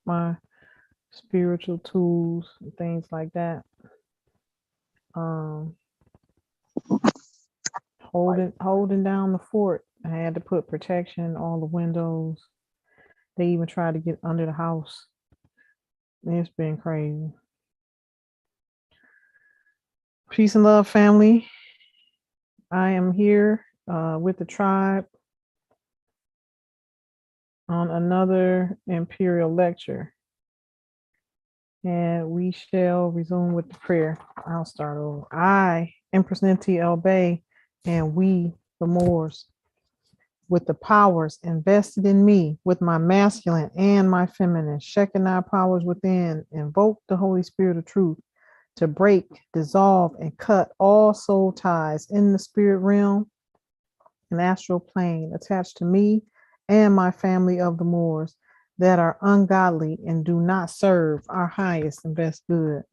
my spiritual tools and things like that. Um, holding down the fort. I had to put protection in all the windows. They even tried to get under the house. It's been crazy. Peace and love, family. I am here with the tribe on another Imperial lecture, and we shall resume with the prayer. I'll start over. I, Empress Ninti El Bay, and we, the Moors, with the powers invested in me, with my masculine and my feminine, Shekinah powers within, invoke the Holy Spirit of truth to break, dissolve, and cut all soul ties in the spirit realm and astral plane attached to me and my family of the Moors that are ungodly and do not serve our highest and best good.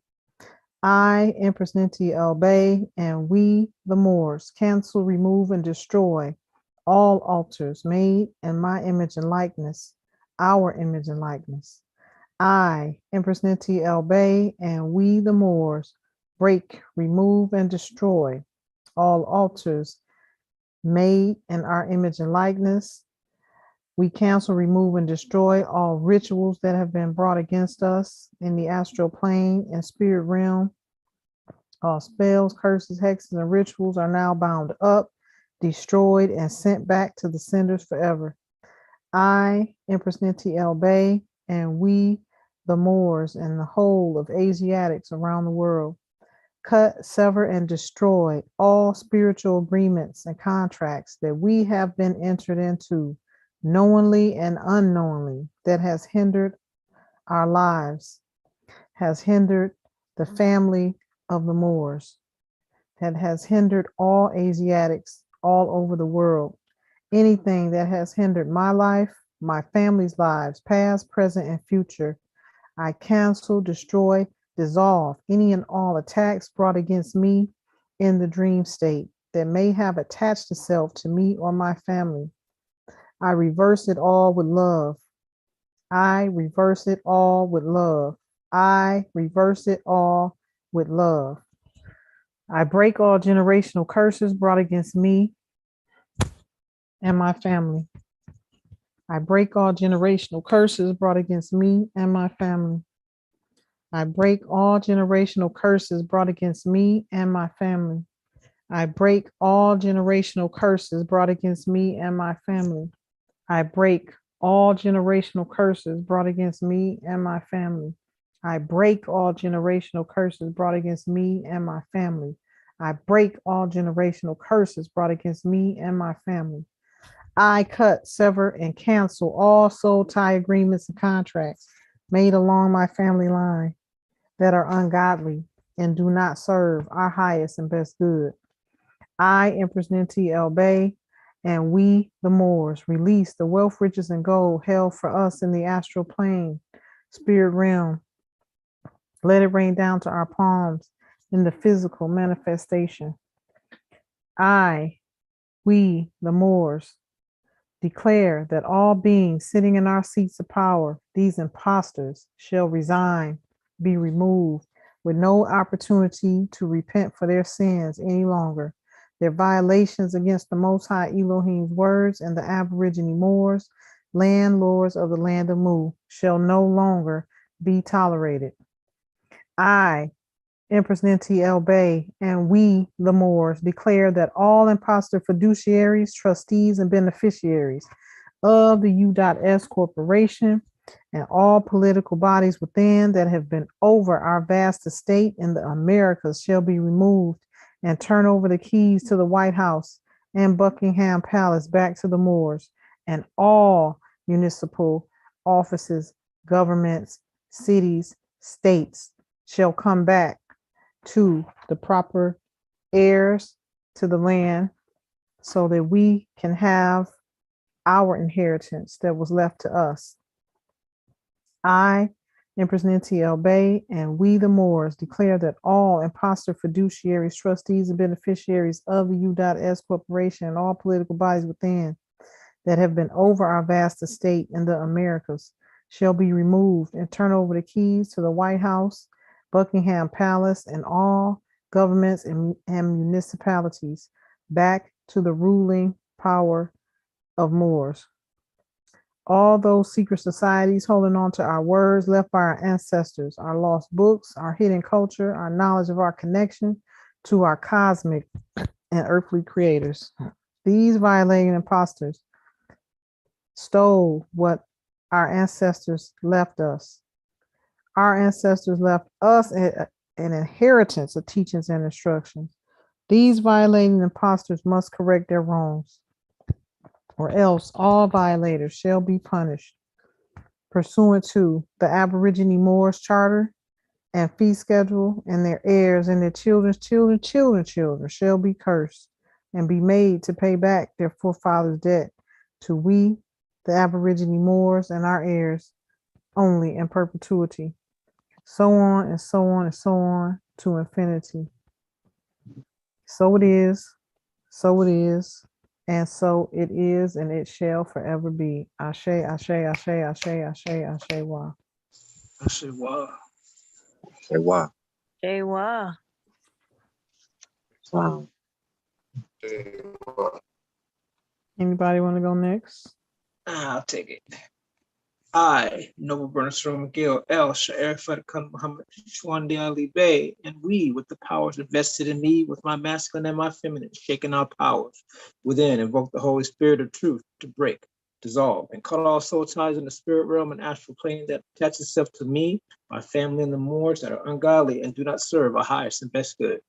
I, Empress Ninti El Bay, and we, the Moors, cancel, remove, and destroy all altars made in my image and likeness, our image and likeness. I, Empress Ninti El Bay, and we, the Moors, break, remove, and destroy all altars made in our image and likeness. We cancel, remove, and destroy all rituals that have been brought against us in the astral plane and spirit realm. All spells, curses, hexes, and rituals are now bound up, destroyed, and sent back to the senders forever. I, Empress Ninti El Bay, and we, the Moors, and the whole of Asiatics around the world, cut, sever, and destroy all spiritual agreements and contracts that we have been entered into, knowingly and unknowingly, that has hindered our lives, has hindered the family of the Moors, that has hindered all Asiatics all over the world. Anything that has hindered my life, my family's lives, past, present, and future, I cancel, destroy, dissolve any and all attacks brought against me in the dream state that may have attached itself to me or my family. I reverse it all with love. I reverse it all with love. I reverse it all with love. I break all generational curses brought against me and my family. I break all generational curses brought against me and my family. I break all generational curses brought against me and my family. I break all generational curses brought against me and my family. I break all generational curses brought against me and my family. I break all generational curses brought against me and my family. I break all generational curses brought against me and my family. I cut, sever, and cancel all soul tie agreements and contracts made along my family line that are ungodly and do not serve our highest and best good. I, Empress Ninti El Bay, and we, the Moors, release the wealth, riches, and gold held for us in the astral plane, spirit realm. Let it rain down to our palms in the physical manifestation. I, we, the Moors, declare that all beings sitting in our seats of power, these impostors, shall resign, be removed, with no opportunity to repent for their sins any longer. Their violations against the Most High Elohim's words and the Aborigine Moors, landlords of the land of Mu, shall no longer be tolerated. I, Empress Ninti El Bay, and we, the Moors, declare that all imposter fiduciaries, trustees, and beneficiaries of the U.S. Corporation and all political bodies within that have been over our vast estate in the Americas shall be removed and turn over the keys to the White House and Buckingham Palace back to the Moors, and all municipal offices, governments, cities, states shall come back to the proper heirs to the land so that we can have our inheritance that was left to us. I, Empress Ninti El Bay, and we, the Moors, declare that all imposter fiduciaries, trustees, and beneficiaries of the U.S. Corporation and all political bodies within that have been over our vast estate in the Americas shall be removed and turn over the keys to the White House, Buckingham Palace, and all governments and municipalities back to the ruling power of Moors. All those secret societies holding on to our words left by our ancestors, our lost books, our hidden culture, our knowledge of our connection to our cosmic and earthly creators. These violating imposters stole what our ancestors left us. Our ancestors left us an inheritance of teachings and instructions. These violating imposters must correct their wrongs, or else all violators shall be punished pursuant to the Aborigine Moors Charter and fee schedule, and their heirs and their children's children shall be cursed and be made to pay back their forefathers' debt to we, the Aborigine Moors, and our heirs only in perpetuity. So on and so on and so on to infinity. So it is, so it is, and so it is, and it shall forever be. Ashe, ashe, ashe, ashe, ashe, ashe, wa. I say, wow. Say why? Hey, wow. Wow. Anybody want to go next? I'll take it. I, Noble Bernard McGill, El Sha'er Fadakan Muhammad Shwandi Ali Bey, and we, with the powers invested in me, with my masculine and my feminine, shaking our powers within, invoke the Holy Spirit of truth to break, dissolve, and cut all soul ties in the spirit realm and astral plane that attach itself to me, my family, and the Moors that are ungodly and do not serve our highest and best good.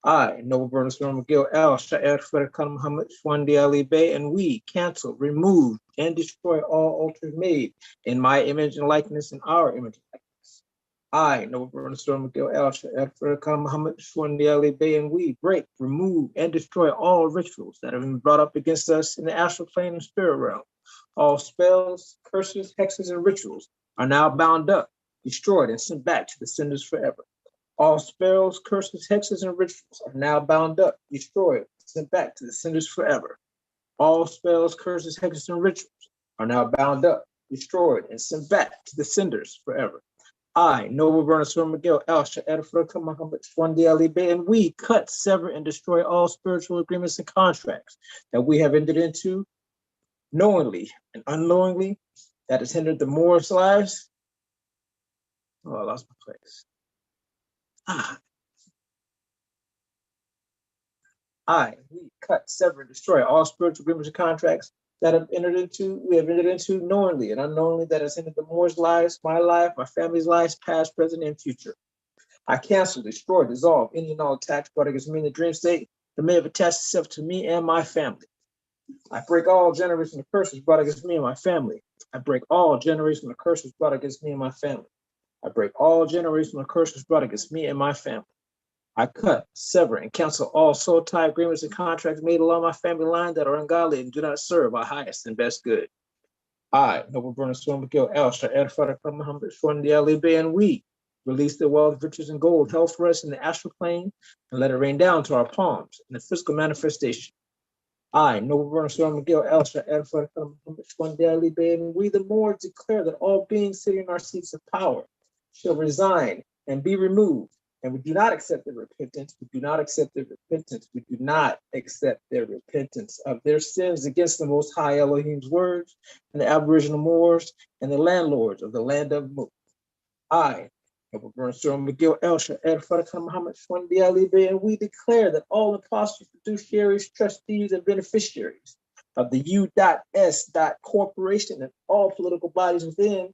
I, Noble Bernard McGill, El Sha'er Fadakan Muhammad Shwandi Ali Bey, and we cancel, remove, and destroy all altars made in my image and likeness and our image and likeness. I, Noble Bernard McGill, El Sha'er Fadakan Muhammad Shwandi Ali Bey, and we break, remove, and destroy all rituals that have been brought up against us in the astral plane and spirit realm. All spells, curses, hexes, and rituals are now bound up, destroyed, and sent back to the senders forever. All spells, curses, hexes, and rituals are now bound up, destroyed, sent back to the senders forever. All spells, curses, hexes, and rituals are now bound up, destroyed, and sent back to the senders forever. I, Noble Bernard McGill, El Sha'er Fadakan Muhammad Shwandi Ali Bey, and we cut, sever, and destroy all spiritual agreements and contracts that we have entered into knowingly and unknowingly that has hindered the Moors' lives. Oh, I lost my place. We cut, sever, and destroy all spiritual agreements and contracts that we have entered into knowingly and unknowingly that has hindered the Moors' lives, my life, my family's lives, past, present, and future. I cancel, destroy, dissolve any and all attacks brought against me in the dream state that may have attached itself to me and my family. I break all generational curses brought against me and my family. I break all generational curses brought against me and my family. I break all generational curses brought against me and my family. I cut, sever, and cancel all soul tie agreements and contracts made along my family line that are ungodly and do not serve our highest and best good. I, Noble Bernard McGill, El Sha'er Fadakan Muhammad Shwandi Ali Bey, and we release the wealth, riches, and gold held for us in the astral plane and let it rain down to our palms in the physical manifestation. I, Noble Bernard McGill, El Sha'er Fadakan Muhammad Shwandi Ali Bey, and we the Moors declare that all beings sitting in our seats of power shall resign and be removed. And we do not accept their repentance. We do not accept their repentance. We do not accept their repentance of their sins against the Most High Elohim's words and the Aboriginal Moors and the landlords of the land of Mu. I, Noble Bernard McGill, El Sha'er Fadakan Muhammad Shwandi Ali Bey, and we declare that all impostors, fiduciaries, trustees, and beneficiaries of the U.S. Corporation and all political bodies within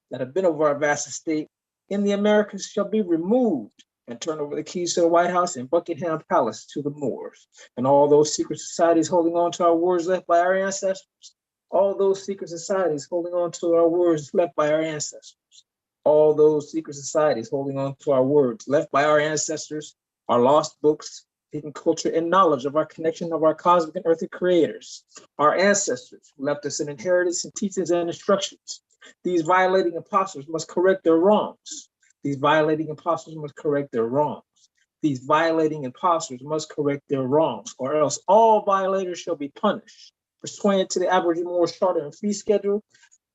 that have been over our vast estate in the Americas shall be removed and turn over the keys to the White House and Buckingham Palace to the Moors. And all those secret societies holding on to our words left by our ancestors, all those secret societies holding on to our words left by our ancestors, all those secret societies holding on to our words left by our ancestors, our lost books, hidden culture, and knowledge of our connection of our cosmic and earthly creators, our ancestors who left us an inheritance and teachings and instructions. These violating impostors must correct their wrongs. These violating impostors must correct their wrongs. These violating impostors must correct their wrongs, or else all violators shall be punished. Pursuant to the Aboriginal Moors Charter and fee schedule,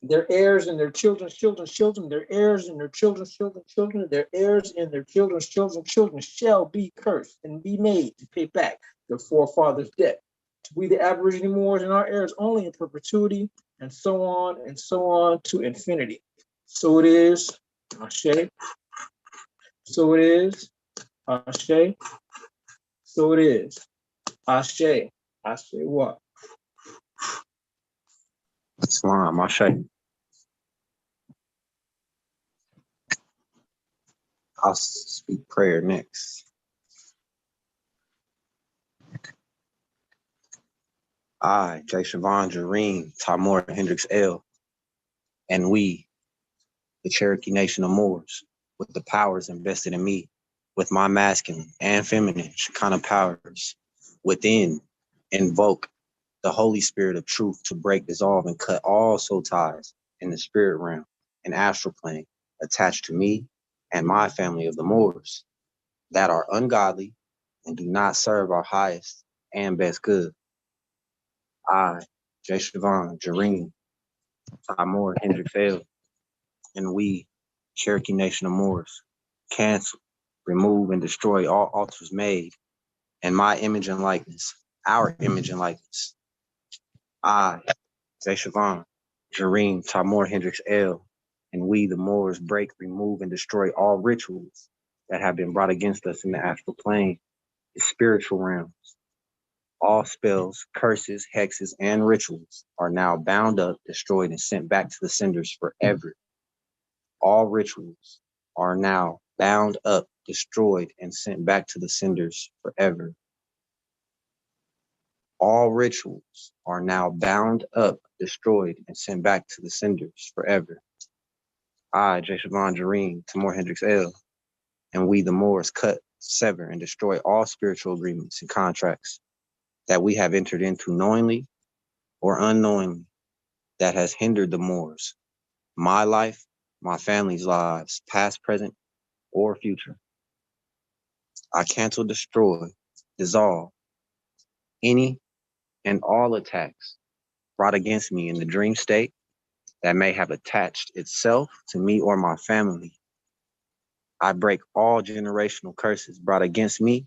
their heirs and their children's children's children, their heirs and their children's children's children, their heirs and their children's children's children shall be cursed and be made to pay back their forefathers' debt. We, the Aborigine Moors, and our heirs only in perpetuity, and so on to infinity. So it is, Ashe. So it is, Ashe. So it is, Ashe. Ashe what? Islam, Ashe. I'll speak prayer next. I, Jay Siobhan Jareen, Tamor Hendricks L., and we, the Cherokee Nation of Moors, with the powers invested in me, with my masculine and feminine Shekinah powers within, invoke the Holy Spirit of truth to break, dissolve, and cut all soul ties in the spirit realm and astral plane attached to me and my family of the Moors that are ungodly and do not serve our highest and best good. I, Jay Siobhan Jareen, Tamor Hendricks L., and we, Cherokee Nation of Moors, cancel, remove, and destroy all altars made in my image and likeness, our image and likeness. I, Jay Siobhan Jareen, Tamor Hendricks L., and we, the Moors, break, remove, and destroy all rituals that have been brought against us in the astral plane, the spiritual realms. All spells, curses, hexes, and rituals are now bound up, destroyed, and sent back to the cinders forever. All rituals are now bound up, destroyed, and sent back to the cinders forever. All rituals are now bound up, destroyed, and sent back to the cinders forever. I, Jay Siobhan Jareen, Tamor Hendricks L., and we, the Moors, cut, sever, and destroy all spiritual agreements and contracts that we have entered into knowingly or unknowingly that has hindered the Moors, my life, my family's lives, past, present, or future. I cancel, destroy, dissolve any and all attacks brought against me in the dream state that may have attached itself to me or my family. I break all generational curses brought against me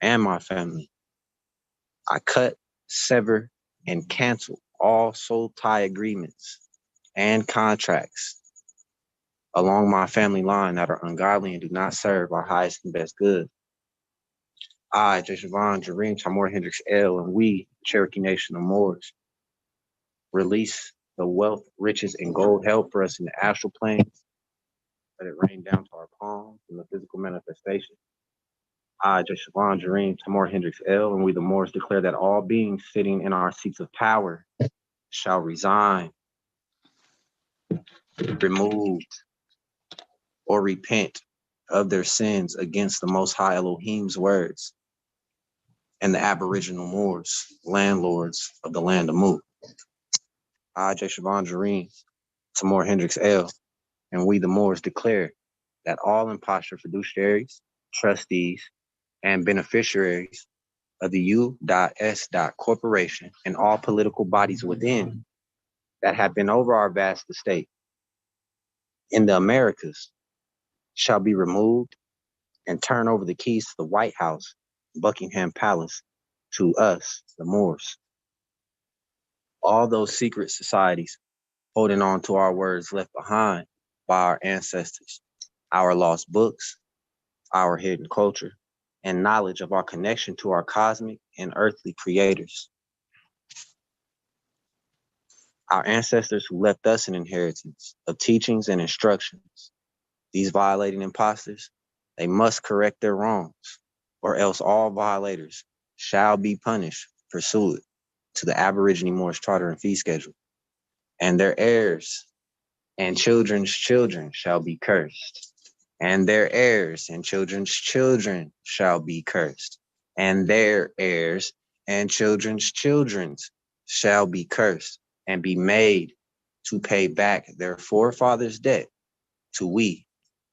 and my family. I cut, sever, and cancel all soul tie agreements and contracts along my family line that are ungodly and do not serve our highest and best good. I, Jay Siobhan Jareen, Tamor Hendricks L., and we, Cherokee Nation of Moors, release the wealth, riches, and gold held for us in the astral plane. Let it rain down to our palms in the physical manifestation. I, Jay Siobhan Jareen, Tamor Hendricks L., and we, the Moors, declare that all beings sitting in our seats of power shall resign, removed, or repent of their sins against the Most High Elohim's words and the Aboriginal Moors, landlords of the land of Mu. I, Jay Siobhan Jareen, Tamor Hendricks L., and we, the Moors, declare that all impostor fiduciaries, trustees, and beneficiaries of the U.S. Corporation and all political bodies within that have been over our vast estate in the Americas shall be removed and turn over the keys to the White House, Buckingham Palace, to us, the Moors. All those secret societies holding on to our words left behind by our ancestors, our lost books, our hidden culture, and knowledge of our connection to our cosmic and earthly creators. Our ancestors who left us an inheritance of teachings and instructions. These violating imposters, they must correct their wrongs, or else all violators shall be punished pursuant to the Aborigine Moors Charter and Fee Schedule, and their heirs and children's children shall be cursed, and their heirs and children's children shall be cursed, and their heirs and children's children shall be cursed, and be made to pay back their forefathers' debt to we,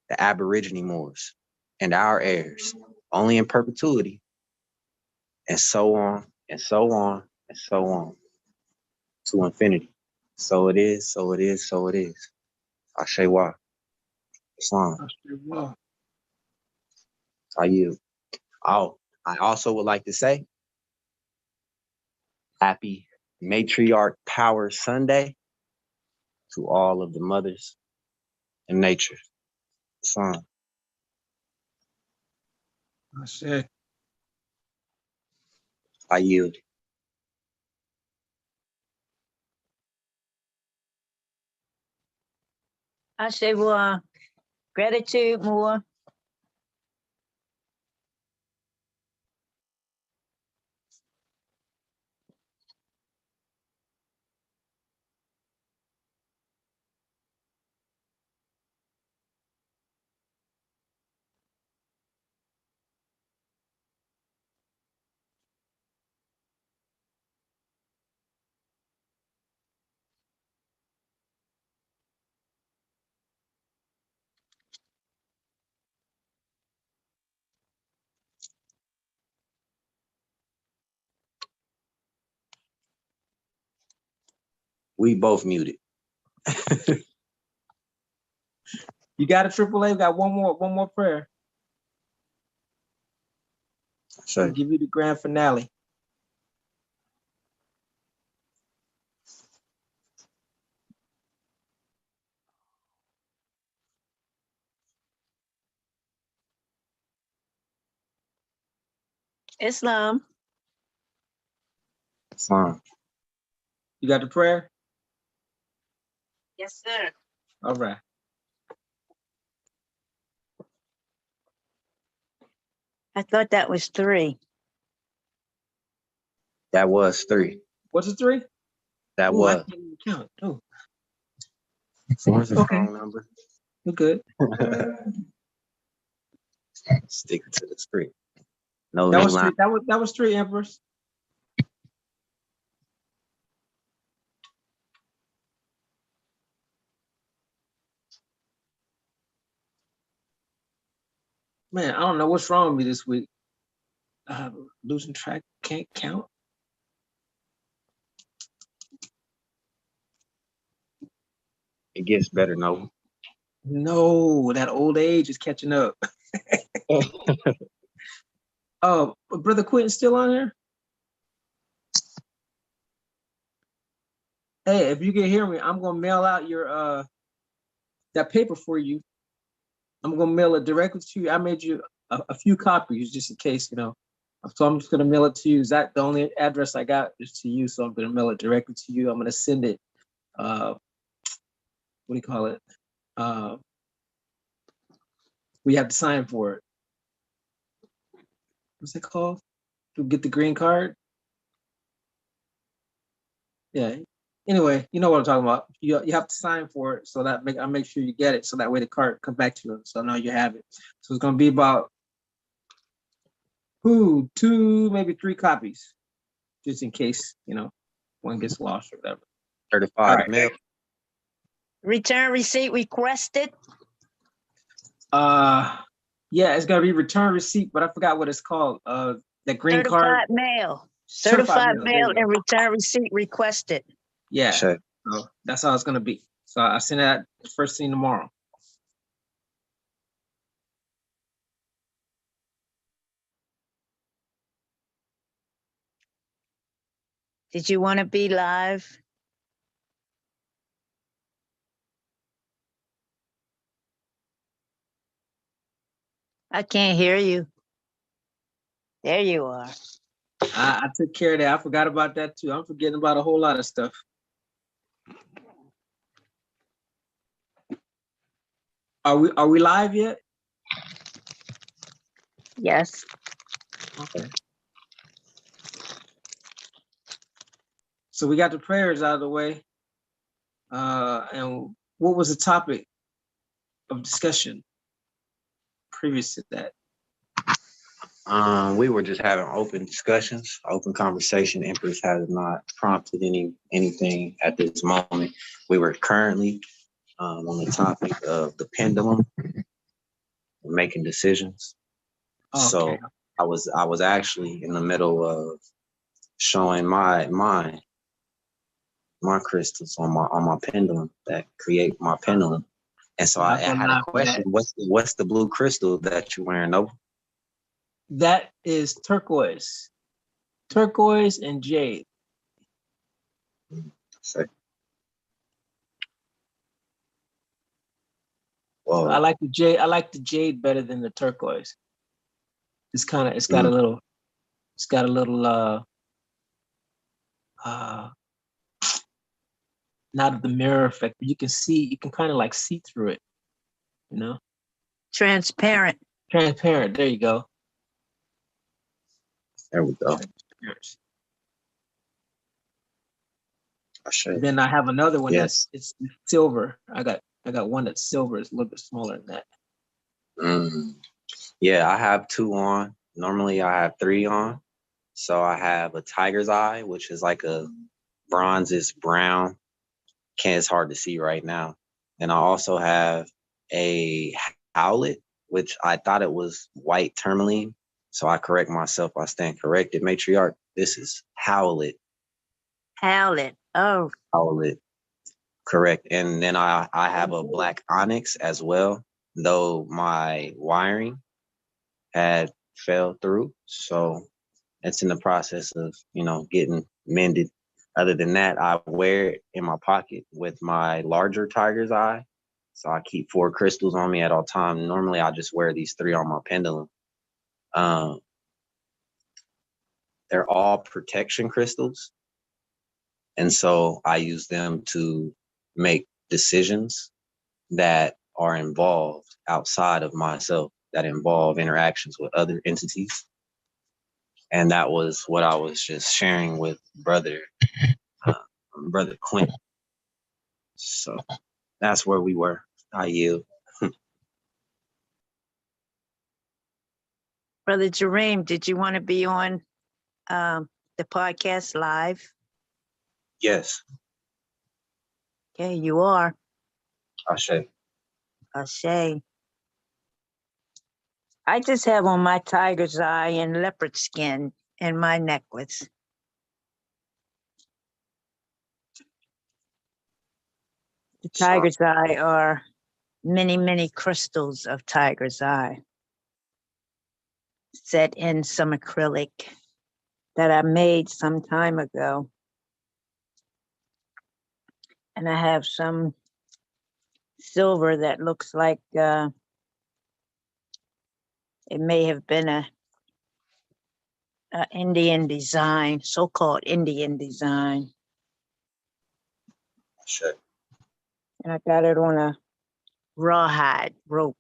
the Aborigine Moors, and our heirs, only in perpetuity, and so on, and so on, and so on, to infinity. So it is, so it is, so it is. Ashe wa. Islam. Well, I yield. Oh, I also would like to say happy Matriarch Power Sunday to all of the mothers in nature. Islam. I said, I yield. Ashewa, gratitude more. We both muted. you got a AAA. We got one more prayer. I'll So give you the grand finale. Islam. Islam. You got the prayer? Yes, sir. All right. I thought that was 3. That was 3. What's the 3? That Ooh, I was. can't even count. Oh, 4 is a Okay. strong number. we're good. Stick to the script. No That new was line. 3. That was 3, Empress. Man, I don't know what's wrong with me this week. Losing track, can't count. It gets better, no. No, that old age is catching up. Oh, Brother Quentin's still on here? Hey, if you can hear me, I'm gonna mail out your that paper for you. I'm gonna mail it directly to you. I made you a few copies just in case, you know. So I'm just gonna mail it to you. Is that the only address I got is to you? So I'm gonna mail it directly to you. I'm gonna send it. What do you call it? We have to sign for it. What's it called? To get the green card? Yeah. Anyway, you know what I'm talking about. You have to sign for it, so that I make sure you get it, so that way the card come back to you. So now you have it. So it's gonna be about 2, maybe 3 copies, just in case, you know, one gets lost or whatever. 35 All right. mil. Return receipt requested. Yeah, it's gonna be return receipt, but I forgot what it's called. That green Certified card. mail. Certified Certified mail, there you mail go. and return receipt requested. Yeah, Sure. so that's how it's gonna be. So I send that first thing tomorrow. Did you want to be live? I can't hear you. There you are. I took care of that. I forgot about that too. I'm forgetting about a whole lot of stuff. Are we live yet? Yes. Okay. So we got the prayers out of the way. And what was the topic of discussion previous to that? We were just having open discussions, open conversation. Empress has not prompted anything at this moment. We were currently on the topic of the pendulum, making decisions. Okay. So I was actually in the middle of showing my mind my crystals on my pendulum that create my pendulum. And so I Not gonna had a lie for question. that. What's the blue crystal that you're wearing, Nova? That is turquoise. Turquoise and jade. Say, So whoa. I like the jade. I like the jade better than the turquoise. It's got a little, not the mirror effect, but you can kind of like see through it, you know? Transparent. Transparent. There you go. There we go. Transparent. I should. Then I have another one Yes. it's silver. I got one that's silver. It's a little bit smaller than that. Yeah, I have 2 on. Normally I have 3 on. So I have a tiger's eye, which is like a bronzes brown. It's hard to see right now. And I also have a howlet, which I thought it was white tourmaline. So I correct myself. I stand corrected. Matriarch, this is howlet. Howlet. Oh, Howlet. Correct. And then I have a black onyx as well, though my wiring had fell through. So it's in the process of, getting mended. Other than that, I wear it in my pocket with my larger tiger's eye. So I keep 4 crystals on me at all times. Normally I just wear these 3 on my pendulum. They're all protection crystals. And so I use them to make decisions that are involved outside of myself, that involve interactions with other entities. And that was what I was just sharing with brother Quint. So that's where we were. I yield. Brother Jareem, did you want to be on the podcast live? Yes, Okay, you are. Ashe. Ashe. I just have on my tiger's eye and leopard skin and my necklace. The tiger's eye are many, many crystals of tiger's eye set in some acrylic that I made some time ago. And I have some silver that looks like it may have been a Indian design, so-called Indian design. Ashe. And I got it on a rawhide rope.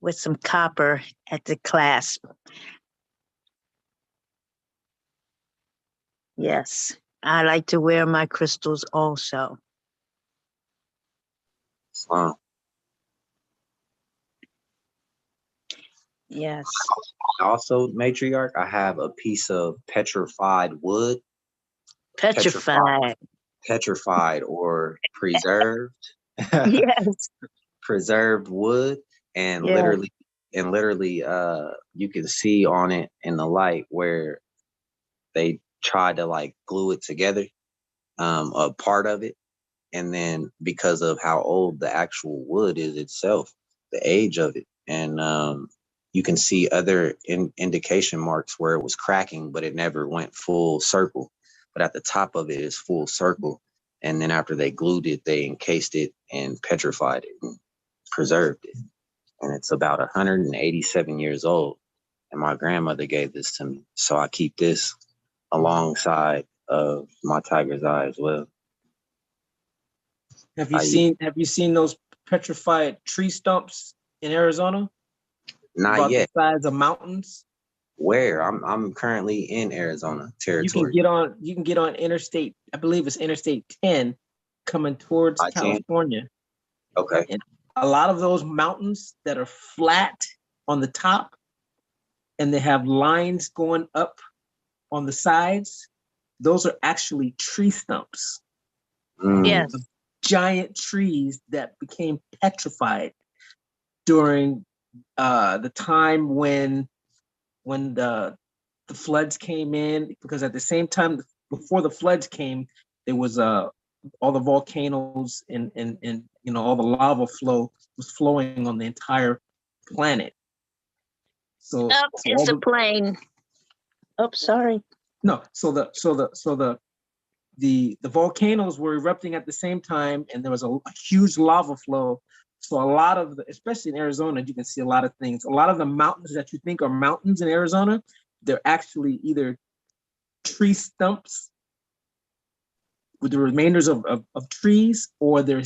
With some copper at the clasp. Yes, I like to wear my crystals also. Yes. Also, matriarch, I have a piece of petrified wood. Petrified. Petrified or preserved. Yes. Preserved wood, and Yeah. literally you can see on it in the light where they tried to like glue it together, a part of it. And then because of how old the actual wood is itself, the age of it, and you can see other indication marks where it was cracking, but it never went full circle. But at the top of it is full circle. And then after they glued it, they encased it and petrified it and preserved it. And it's about 187 years old. And my grandmother gave this to me. So I keep this alongside of my tiger's eye as well. Have you seen those petrified tree stumps in Arizona? Not About yet. the size of mountains. Where? I'm currently in Arizona territory. You can get on interstate, I believe it's Interstate 10 coming towards California. Okay. And a lot of those mountains that are flat on the top and they have lines going up on the sides, those are actually tree stumps. Yes. Giant trees that became petrified during the time when the the floods came in, because at the same time, before the floods came, there was all the volcanoes and all the lava flow was flowing on the entire planet. So, Up so is all the the, plane. Oh, sorry. no, so the volcanoes were erupting at the same time, and there was a huge lava flow. So a lot of especially in Arizona, you can see a lot of things. A lot of the mountains that you think are mountains in Arizona, they're actually either tree stumps with the remainders of trees, or they're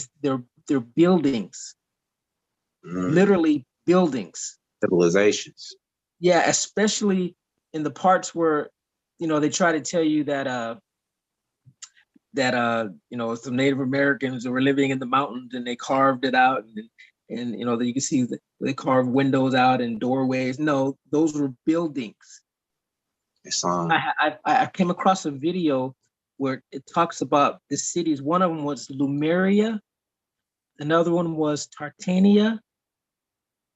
buildings, literally buildings. Civilizations. Yeah, especially in the parts where, they try to tell you that some Native Americans were living in the mountains and they carved it out, and that you can see that they carved windows out and doorways. No, those were buildings. It's I came across a video where it talks about the cities. One of them was Lumeria, another one was Tartania,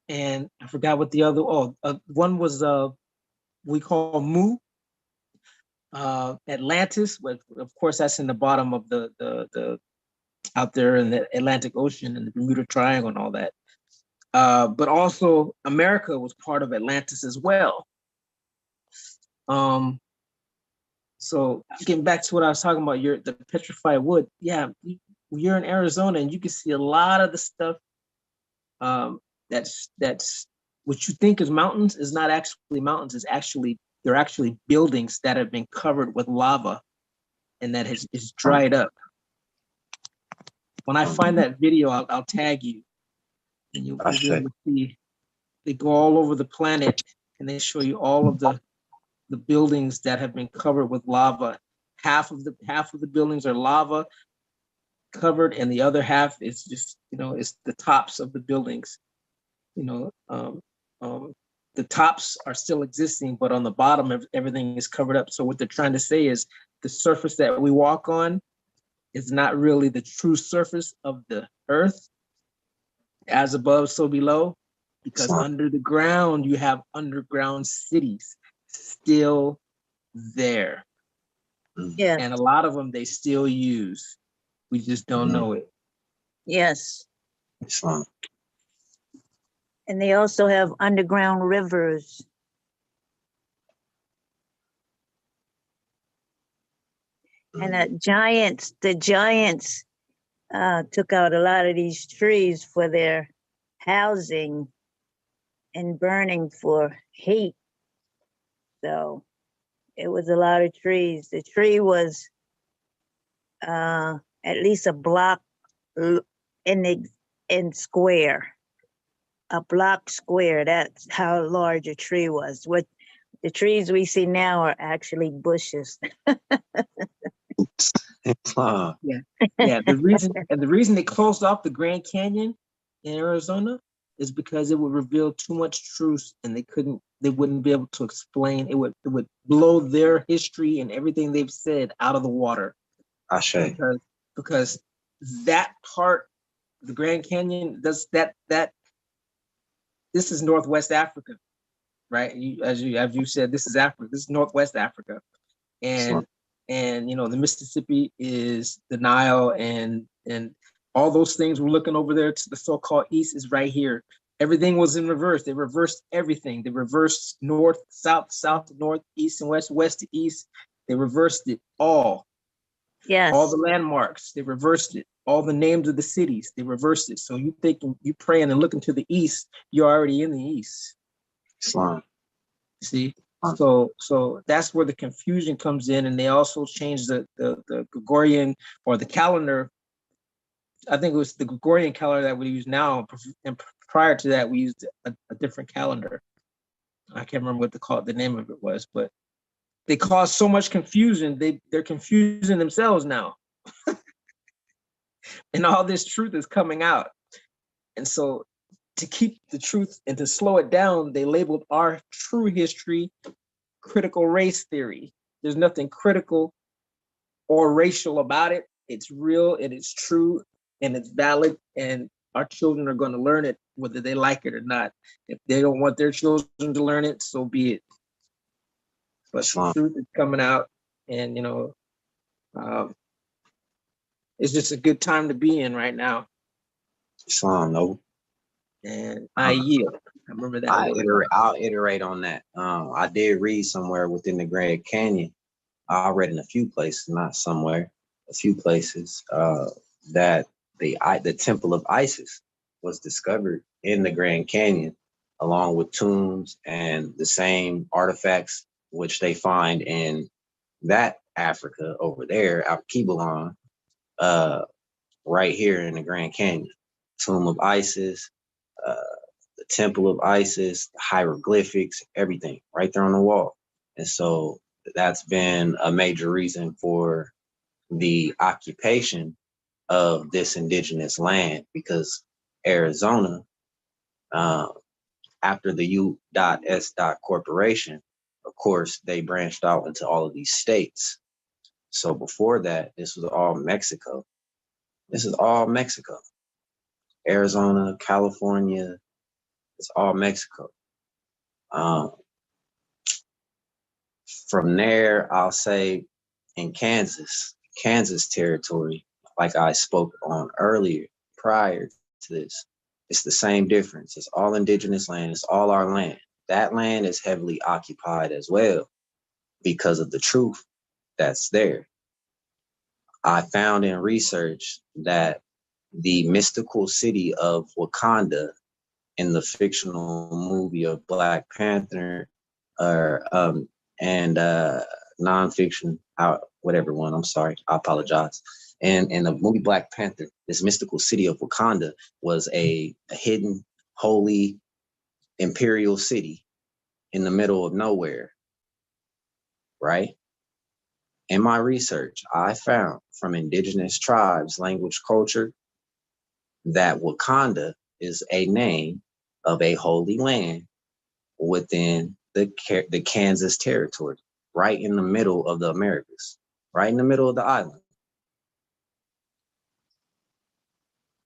and I forgot what the other. One was we call Mu. Atlantis, but of course that's in the bottom of the out there in the Atlantic Ocean and the Bermuda Triangle and all that. But also America was part of Atlantis as well. So getting back to what I was talking about, the petrified wood. Yeah, you're in Arizona and you can see a lot of the stuff that's what you think is mountains is not actually mountains. They're actually buildings that have been covered with lava and that is dried up. When I find that video, I'll tag you, and you'll be able to see. They go all over the planet, and they show you all of the buildings that have been covered with lava. Half of the buildings are lava covered, and the other half is just it's the tops of the buildings. The tops are still existing, but on the bottom, everything is covered up. So what they're trying to say is the surface that we walk on is not really the true surface of the earth. As above, so below, because under the ground, you have underground cities still there. Yeah. And a lot of them they still use. We just don't know it. Yes. And they also have underground rivers. And the giants took out a lot of these trees for their housing and burning for heat. So it was a lot of trees. The tree was at least a block in square. A block square, that's how large a tree was. What the trees we see now are actually bushes. Yeah. The reason they closed off the Grand Canyon in Arizona is because it would reveal too much truth, and they wouldn't be able to explain. It would blow their history and everything they've said out of the water. Because that part, the Grand Canyon, does that. This is Northwest Africa, right? As you said, this is Africa. This is Northwest Africa, and the Mississippi is the Nile, and all those things we're looking over there to the so-called east is right here. Everything was in reverse. They reversed everything. They reversed north, south, south to north, east and west, west to east. They reversed it all. Yes. All the landmarks, they reversed it. All the names of the cities, they reversed it. So you thinking, you praying and looking to the east, you're already in the east. See? So that's where the confusion comes in. And they also changed the Gregorian or the calendar. I think it was the Gregorian calendar that we use now. And prior to that, we used a different calendar. I can't remember what the name of it was, but they caused so much confusion. They're confusing themselves now. And all this truth is coming out. And so to keep the truth and to slow it down, they labeled our true history critical race theory. There's nothing critical or racial about it. It's real and it's true and it's valid, and our children are going to learn it whether they like it or not. If they don't want their children to learn it, so be it. but the Islam. truth is coming out, and it's just a good time to be in right now. Islam, no. And I yield. I remember that word. I'll iterate on that. I did read somewhere within the Grand Canyon. I read in a few places, not somewhere, a few places, that the Temple of Isis was discovered in the Grand Canyon, along with tombs and the same artifacts which they find in that Africa over there, out Kibalon, right here in the Grand Canyon. Tomb of Isis, uh, the Temple of Isis, the hieroglyphics, everything right there on the wall. And so that's been a major reason for the occupation of this indigenous land, because Arizona, after the U.S. Corporation, of course, they branched out into all of these states. So before that, this was all Mexico. This is all Mexico. Arizona, California, it's all Mexico. From there, I'll say in Kansas territory, like I spoke on earlier, prior to this, it's the same difference. It's all indigenous land. It's all our land. That land is heavily occupied as well because of the truth that's there. I found in research that the mystical city of Wakanda in the fictional movie of Black Panther, and nonfiction, whatever one, I'm sorry, I apologize. And in the movie Black Panther, this mystical city of Wakanda was a hidden, holy, imperial city in the middle of nowhere, right? In my research, I found from indigenous tribes, language, culture, that Wakanda is a name of a holy land within the Kansas territory, right in the middle of the Americas, right in the middle of the island.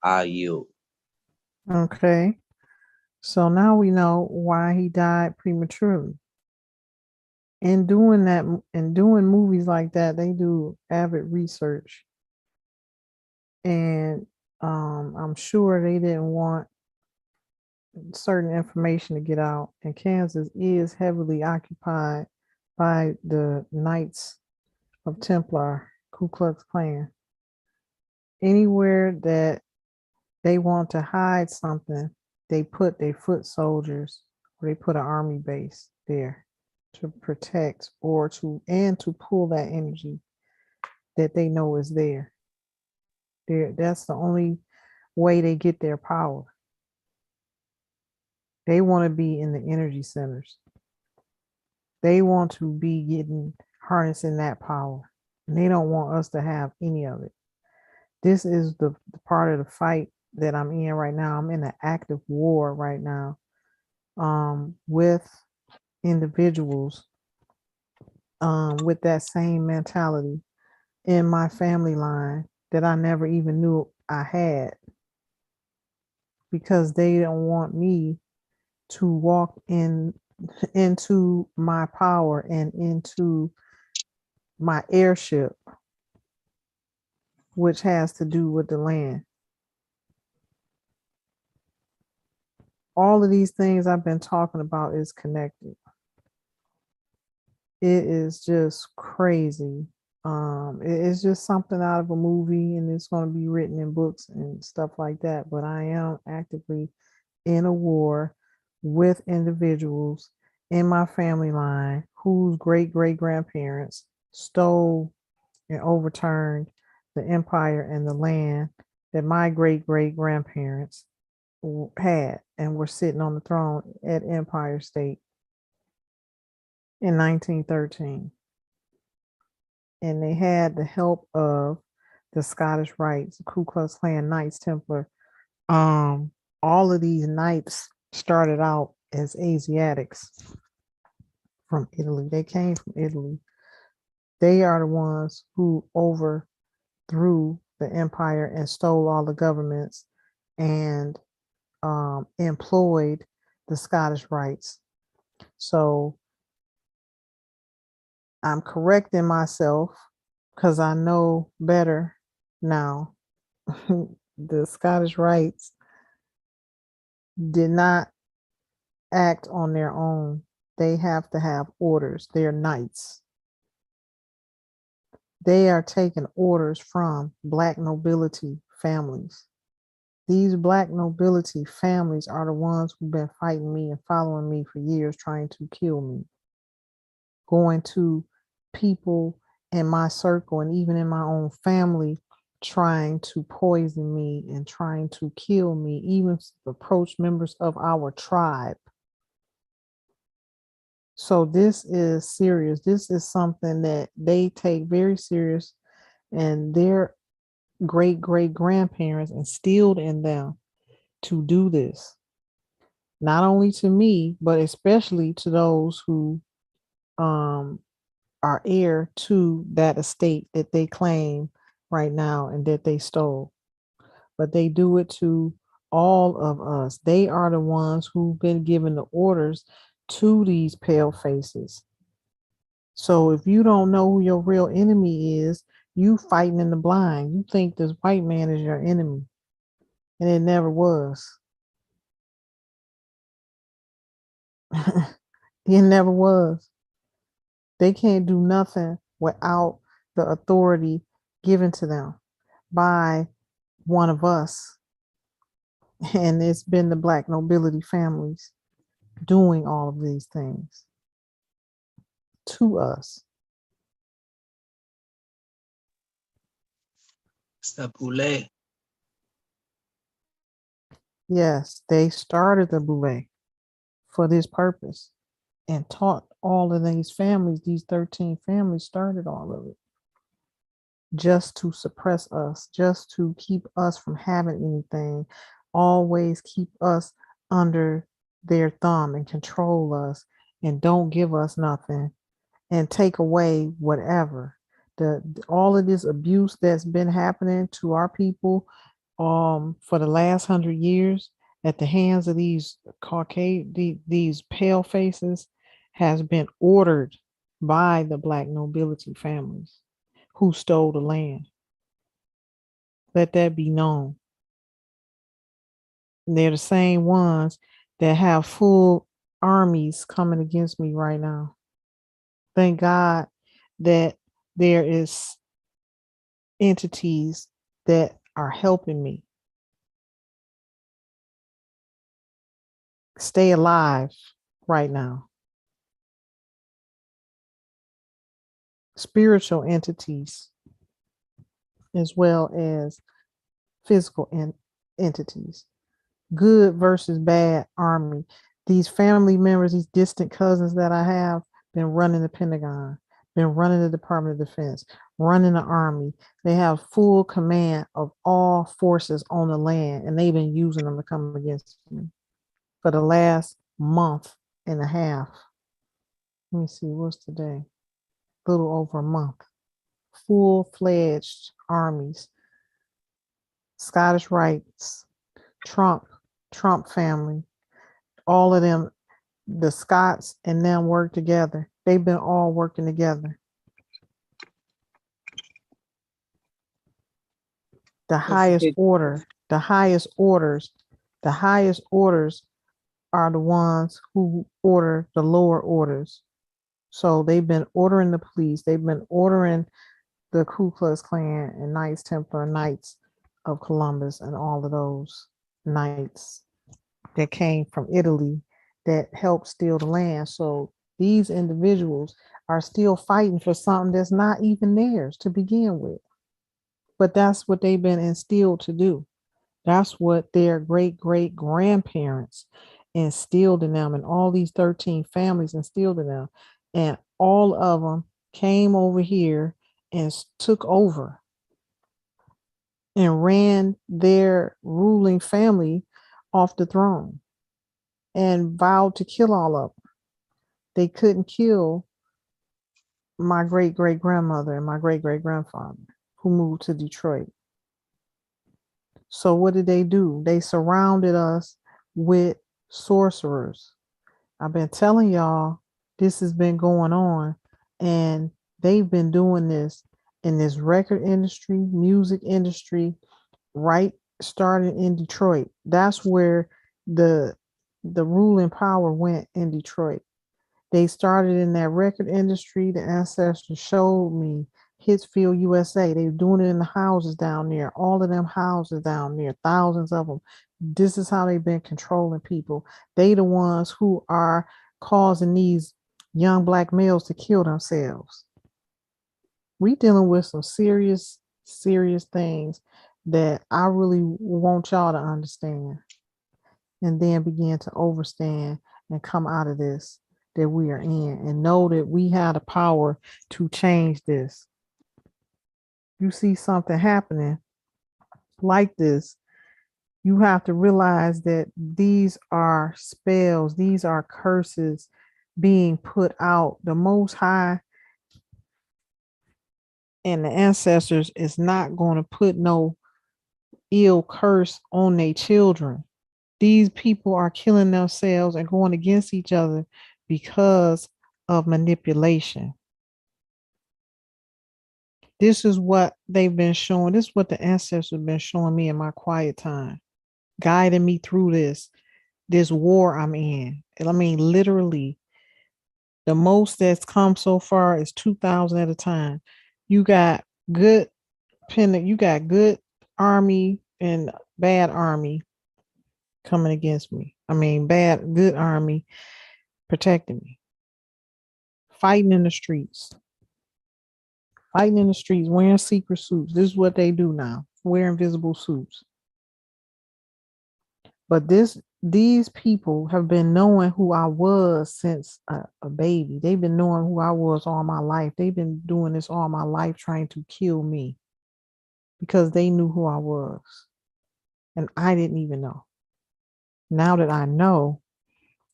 I yield. Okay. So now we know why he died prematurely. In doing that, in doing movies like that, they do avid research. And I'm sure they didn't want certain information to get out. And Kansas is heavily occupied by the Knights of Templar, Ku Klux Klan. Anywhere that they want to hide something, they put their foot soldiers, or they put an army base there to protect or to pull that energy that they know is there. That's the only way they get their power. They want to be in the energy centers. They want to be harnessing that power. And they don't want us to have any of it. This is the part of the fight that I'm in right now. I'm in an active war right now, with individuals with that same mentality in my family line that I never even knew I had, because they don't want me to walk into my power and into my heirship, which has to do with the land. All of these things I've been talking about is connected. It is just crazy. It's just something out of a movie, and it's going to be written in books and stuff like that. But I am actively in a war with individuals in my family line whose great grandparents stole and overturned the empire and the land that my great grandparents had and were sitting on the throne at Empire State in 1913. And they had the help of the Scottish Rites, Ku Klux Klan, Knights Templar. All of these knights started out as Asiatics from Italy. They came from Italy. They are the ones who overthrew the empire and stole all the governments and employed the Scottish Rites. So I'm correcting myself because I know better now. The Scottish Rites did not act on their own. They have to have orders. They're knights. They are taking orders from Black nobility families. These Black nobility families are the ones who've been fighting me and following me for years, trying to kill me. Going to people in my circle and even in my own family, trying to poison me and trying to kill me, even approach members of our tribe. So this is serious. This is something that they take very serious, and their great great grandparents instilled in them to do this. Not only to me, but especially to those who are heir to that estate that they claim right now and that they stole. But they do it to all of us. They are the ones who've been given the orders to these pale faces. So if you don't know who your real enemy is, you fighting in the blind. You think this white man is your enemy, and it never was. It never was. They can't do nothing without the authority given to them by one of us. And it's been the Black nobility families doing all of these things to us. It's the boule. Yes, they started the boule for this purpose and taught all of these families, these 13 families started all of it just to suppress us, just to keep us from having anything, always keep us under their thumb and control us and don't give us nothing and take away whatever. All of this abuse that's been happening to our people for the last 100 years at the hands of these these pale faces has been ordered by the Black nobility families who stole the land. Let that be known. And they're the same ones that have full armies coming against me right now. Thank God that there is entities that are helping me stay alive right now. Spiritual entities as well as physical entities. Good versus bad army. These family members, these distant cousins that I have been running the Pentagon, been running the Department of Defense, running the Army. They have full command of all forces on the land, and they've been using them to come against me for the last month and a half. Let me see, what's today? A little over a month. Full-fledged armies. Scottish Rites, Trump family, all of them, the Scots and them work together. They've been all working together. The highest orders are the ones who order the lower orders. So they've been ordering the police, they've been ordering the Ku Klux Klan and Knights Templar, Knights of Columbus, and all of those knights that came from Italy that helped steal the land. So these individuals are still fighting for something that's not even theirs to begin with. But that's what they've been instilled to do. That's what their great great grandparents instilled in them, and all these 13 families instilled in them. And all of them came over here and took over and ran their ruling family off the throne and vowed to kill all of them. They couldn't kill my great great grandmother and my great great grandfather who moved to Detroit. So what did they do? They surrounded us with sorcerers. I've been telling y'all this has been going on And they've been doing this in this record industry, music industry, right? Started in Detroit. That's where the ruling power went in Detroit. They started in that record industry. The ancestors showed me Hitsfield, USA. They were doing it in the houses down there. All of them houses down there, thousands of them. This is how they've been controlling people. They the ones who are causing these young black males to kill themselves. We dealing with some serious, serious things that I really want y'all to understand and then begin to overstand and come out of this that we are in and know that we have the power to change this. You see something happening like this, you have to realize that these are spells, these are curses being put out. The Most High and the ancestors is not going to put no ill curse on their children. These people are killing themselves and going against each other because of manipulation. This is what they've been showing. This is what the ancestors have been showing me in my quiet time, guiding me through this war I'm in. And I mean, literally, the most that's come so far is 2,000 at a time. You got good army and bad army coming against me. I mean, good army protecting me. Fighting in the streets. Wearing secret suits. This is what they do now. Wear invisible suits. But these people have been knowing who I was since a baby. They've been knowing who I was all my life. They've been doing this all my life, trying to kill me because they knew who I was. And I didn't even know. Now that I know,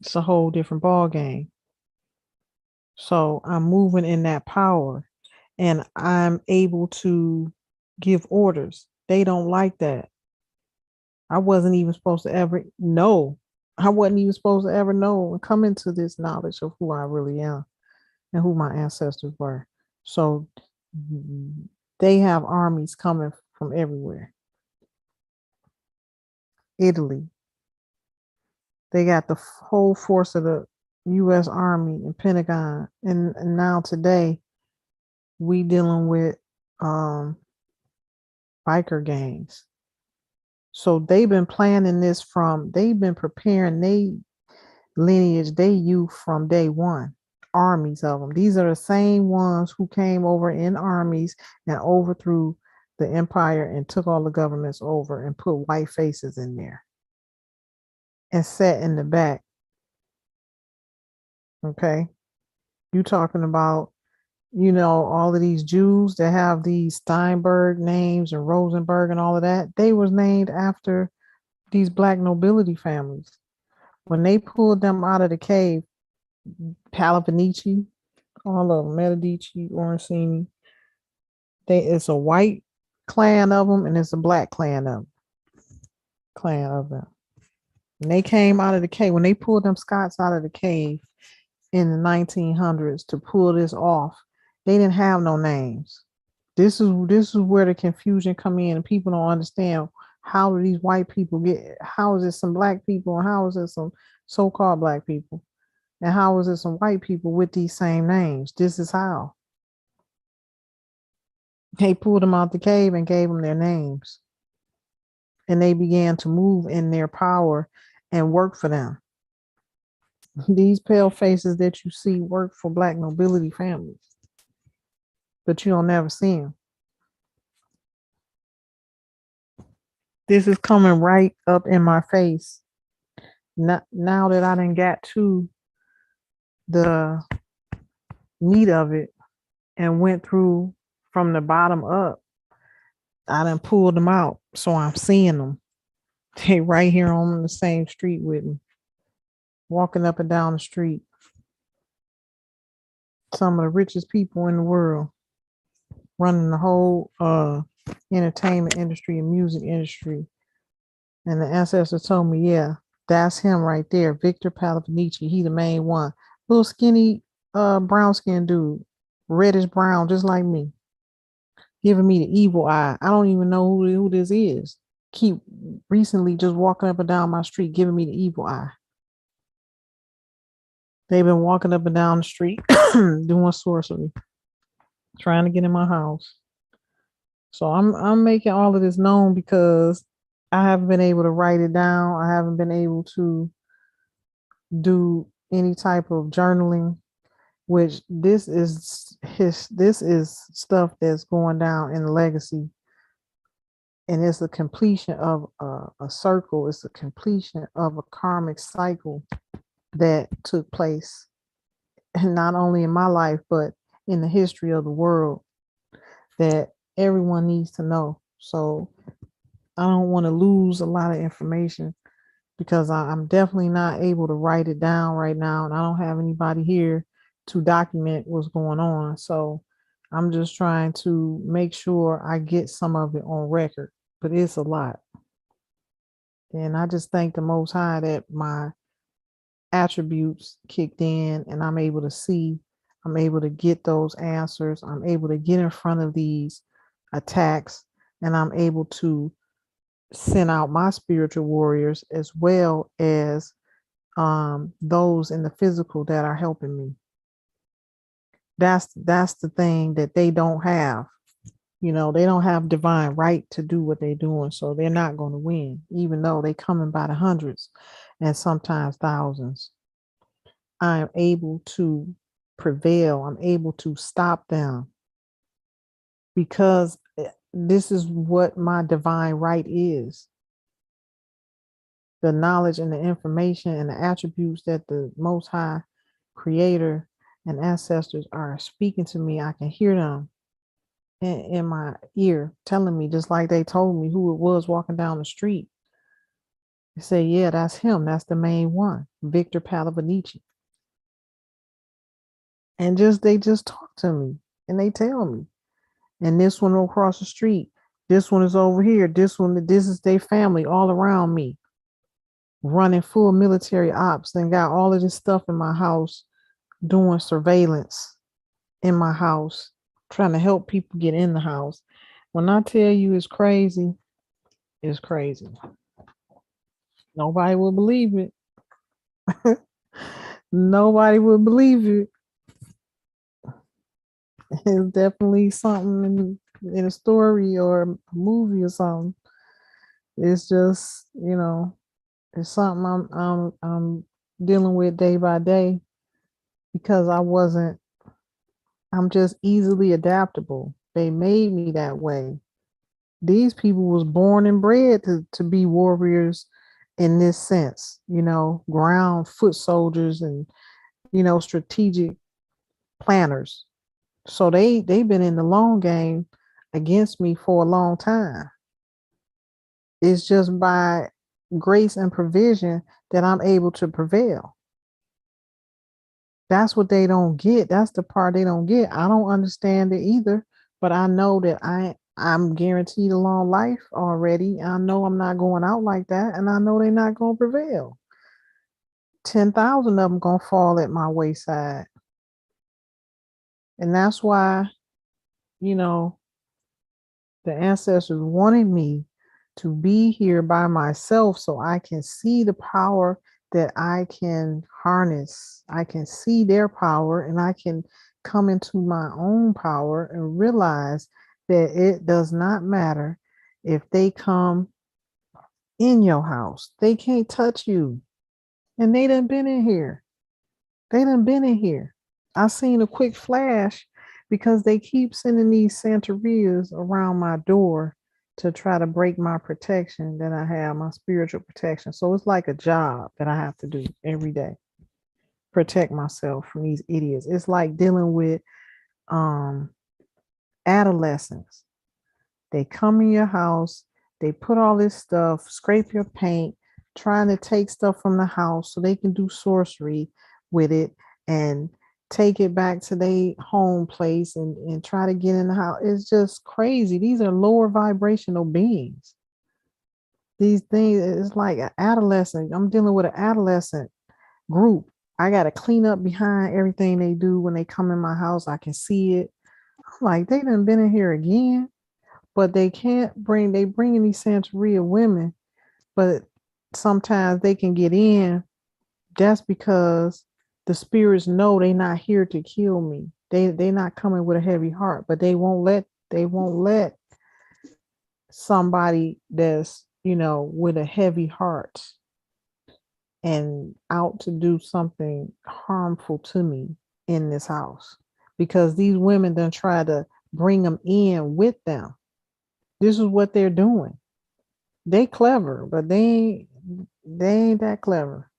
it's a whole different ball game. So I'm moving in that power and I'm able to give orders. They don't like that. I wasn't even supposed to ever know. I wasn't even supposed to ever know and come into this knowledge of who I really am and who my ancestors were. So they have armies coming from everywhere. Italy. They got the whole force of the U.S. Army and Pentagon. And now today, we dealing with biker gangs. So they've been planning this they've been preparing they lineage, they youth from day one. Armies of them. These are the same ones who came over in armies and overthrew the empire and took all the governments over and put white faces in there and sat in the back. Okay. You talking about, all of these Jews that have these Steinberg names and Rosenberg and all of that, they was named after these black nobility families. When they pulled them out of the cave, Palavinici, all of them, Medici, Orsini, it's a white clan of them and it's a black clan of them. When they came out of the cave, when they pulled them Scots out of the cave in the 1900s to pull this off, they didn't have no names. This is where the confusion come in and people don't understand how do these white people how is it some black people and how is it some so-called black people and how is it some white people with these same names? This is how. They pulled them out the cave and gave them their names. And they began to move in their power and work for them. These pale faces that you see work for black nobility families, but you don't never see them. This is coming right up in my face. Now that I done got to the meat of it and went through from the bottom up, I done pulled them out. So I'm seeing them. They right here on the same street with me, walking up and down the street. Some of the richest people in the world running the whole entertainment industry and music industry. And the ancestors told me, yeah, that's him right there, Victor Palavinici. He the main one. Little skinny brown skinned dude. reddish brown, just like me, giving me the evil eye. I don't even know who this is. Keep recently just walking up and down my street, giving me the evil eye. They've been walking up and down the street doing sorcery, trying to get in my house. So I'm making all of this known because I haven't been able to write it down. I haven't been able to do any type of journaling, which this is stuff that's going down in the legacy, and it's a completion of a circle. It's a completion of a karmic cycle that took place, and not only in my life but in the history of the world, that everyone needs to know. So I don't want to lose a lot of information because I'm definitely not able to write it down right now, and I don't have anybody here to document what's going on. So I'm just trying to make sure I get some of it on record, but it's a lot. And I just thank the Most High that my attributes kicked in and I'm able to see, I'm able to get those answers, I'm able to get in front of these attacks, and I'm able to send out my spiritual warriors as well as those in the physical that are helping me. That's the thing that they don't have. You know, they don't have divine right to do what they're doing, so they're not going to win, even though they coming by the hundreds and sometimes thousands. I am able to prevail. I'm able to stop them because this is what my divine right is. The knowledge and the information and the attributes that the Most High Creator and ancestors are speaking to me, I can hear them in my ear telling me, just like they told me who it was walking down the street. They say, yeah, that's him. That's the main one, Victor Palavanici. And they just talk to me and they tell me. And this one across the street, this one is over here, this is their family all around me, running full military ops, and got all of this stuff in my house, doing surveillance in my house, trying to help people get in the house. When I tell you it's crazy, it's crazy. Nobody will believe it. Nobody will believe it. It's definitely something in a story or a movie or something. It's just, it's something I'm dealing with day by day because I'm just easily adaptable. They made me that way. These people was born and bred to be warriors in this sense, ground foot soldiers and, strategic planners. So they've been in the long game against me for a long time. It's just by grace and provision that I'm able to prevail. That's what they don't get. That's the part they don't get. I don't understand it either, but I know that I'm guaranteed a long life already. I know I'm not going out like that, and I know they're not going to prevail. 10,000 of them going to fall at my wayside. And that's why, the ancestors wanted me to be here by myself so I can see the power that I can harness. I can see their power and I can come into my own power and realize that it does not matter if they come in your house. They can't touch you. And they done been in here. I seen a quick flash because they keep sending these Santerias around my door to try to break my protection that I have, my spiritual protection. So it's like a job that I have to do every day. Protect myself from these idiots. It's like dealing with adolescents. They come in your house, they put all this stuff, scrape your paint, trying to take stuff from the house so they can do sorcery with it and take it back to their home place and try to get in the house. It's just crazy. These are lower vibrational beings. These things, it's like an adolescent. I'm dealing with an adolescent group I got to clean up behind everything they do when they come in my house. I can see it. I'm like, they done been in here again, but they can't bring, they bringing these Santeria women, but sometimes they can get in. That's because the spirits know they not here to kill me. They not coming with a heavy heart, but they won't let somebody that's, with a heavy heart and out to do something harmful to me in this house, because these women done try to bring them in with them. This is what they're doing. They clever, but they ain't that clever.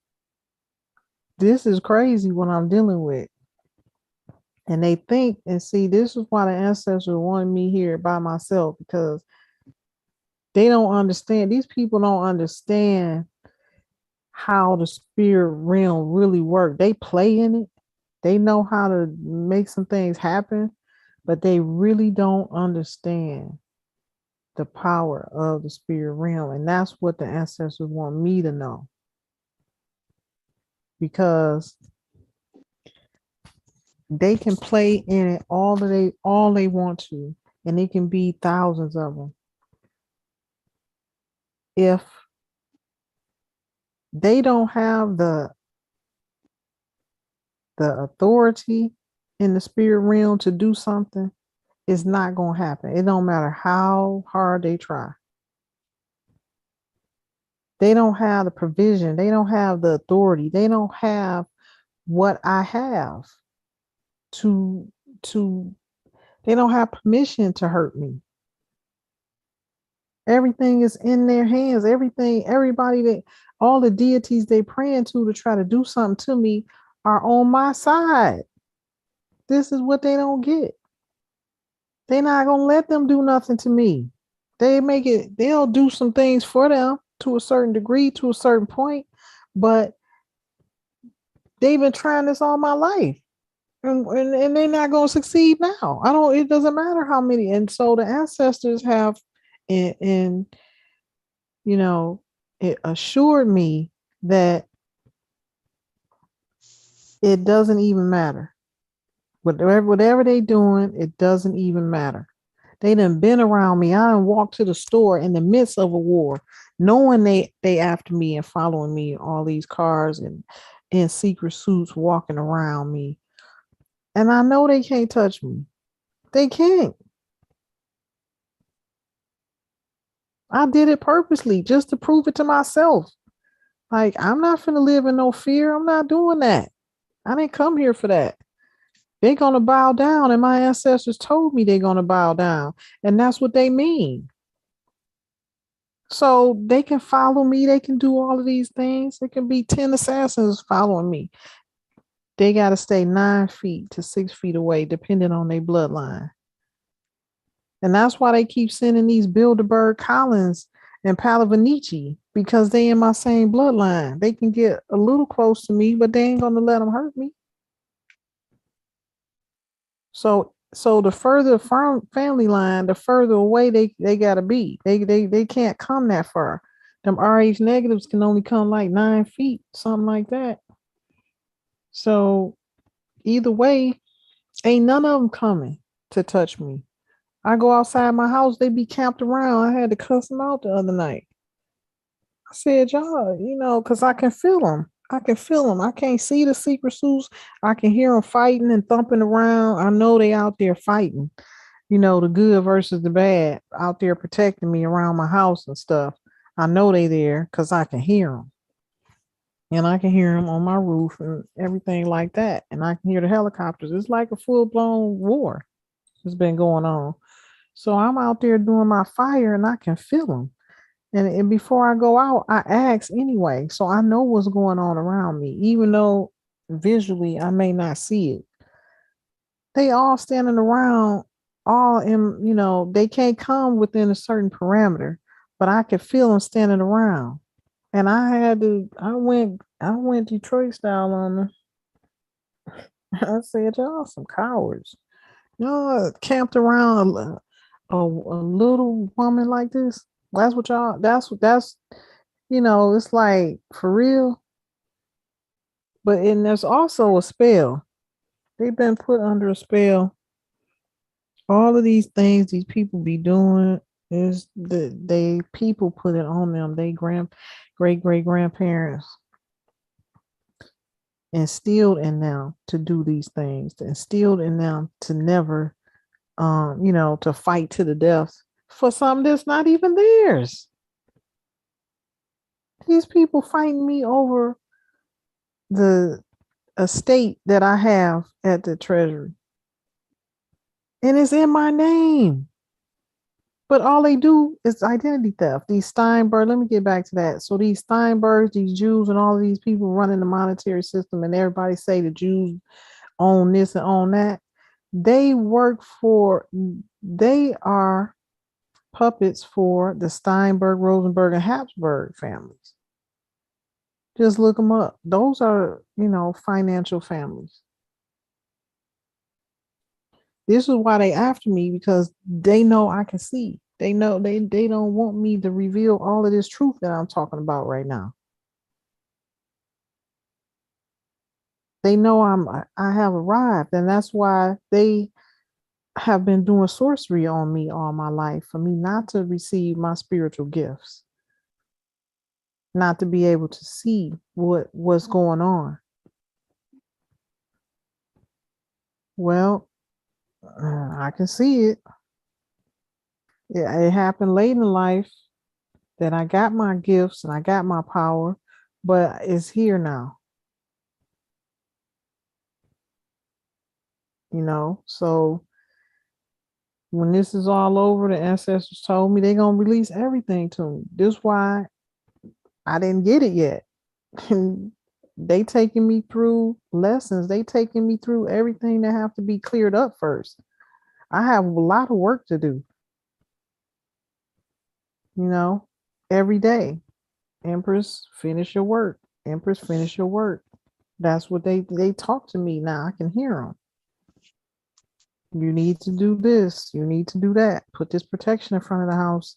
This is crazy what I'm dealing with. And they think, and see, this is why the ancestors wanted me here by myself, because they don't understand. These people don't understand how the spirit realm really work. They play in it. They know how to make some things happen, but they really don't understand the power of the spirit realm. And that's what the ancestors want me to know. Because they can play in it all they want to, and it can be thousands of them. If they don't have the authority in the spirit realm to do something, it's not going to happen. It don't matter how hard they try. They don't have the provision. They don't have the authority. They don't have what I have to they don't have permission to hurt me. Everything is in their hands. Everybody, all the deities they praying to try to do something to me are on my side. This is what they don't get. They're not gonna let them do nothing to me. They'll do some things for them to a certain degree, to a certain point, but they've been trying this all my life. And they're not gonna succeed now. It doesn't matter how many. And so the ancestors have and it assured me that it doesn't even matter. Whatever they doing, it doesn't even matter. They done been around me. I done walked to the store in the midst of a war, knowing they after me and following me, all these cars and in secret suits walking around me. And I know they can't touch me. They can't. I did it purposely just to prove it to myself. Like, I'm not finna live in no fear. I'm not doing that. I didn't come here for that. They're going to bow down, and my ancestors told me they're going to bow down, and that's what they mean. So they can follow me. They can do all of these things. It can be 10 assassins following me. They got to stay 9 feet to 6 feet away, depending on their bloodline. And that's why they keep sending these Bilderberg Collins and Palavinici, because they in my same bloodline. They can get a little close to me, but they ain't going to let them hurt me. So the further from family line, the further away they gotta be. They can't come that far. Them RH negatives can only come like 9 feet, something like that. So either way, ain't none of them coming to touch me. I go outside my house, they be camped around. I had to cuss them out the other night. I said, y'all, because I can feel them. I can feel them. I can't see the secret suits. I can hear them fighting and thumping around. I know they out there fighting, the good versus the bad, out there protecting me around my house and stuff. I know they there because I can hear them. And I can hear them on my roof and everything like that. And I can hear the helicopters. It's like a full-blown war that's been going on. So I'm out there doing my fire and I can feel them. And before I go out, I ask anyway. So I know what's going on around me, even though visually I may not see it. They all standing around, all in, they can't come within a certain parameter, but I could feel them standing around. And I went Detroit style on them. I said, y'all some cowards. Y'all camped around a little woman like this. That's what y'all, it's like, for real. But and there's also a spell. They've been put under a spell. All of these things these people be doing is they people put it on them. They great grandparents instilled in them to do these things, instilled in them to never to fight to the death for something that's not even theirs. These people fighting me over the estate that I have at the treasury. And it's in my name. But all they do is identity theft. These Steinberg, let me get back to that. So these Steinbergs, these Jews, and all of these people running the monetary system, and everybody say the Jews own this and own that. They are puppets for the Steinberg, Rosenberg, and Habsburg families. Just look them up. Those are, financial families. This is why they after me, because they know I can see. They know they don't want me to reveal all of this truth that I'm talking about right now. They know I have arrived, and that's why they have been doing sorcery on me all my life, for me not to receive my spiritual gifts, not to be able to see what's going on. Well, I can see it. It happened late in life that I got my gifts and I got my power, but it's here now. So when this is all over, the ancestors told me they're going to release everything to me. This is why I didn't get it yet. They taking me through lessons. They taking me through everything that have to be cleared up first. I have a lot of work to do. Every day. Empress, finish your work. Empress, finish your work. That's what they talk to me now. I can hear them. You need to do this. You need to do that. Put this protection in front of the house.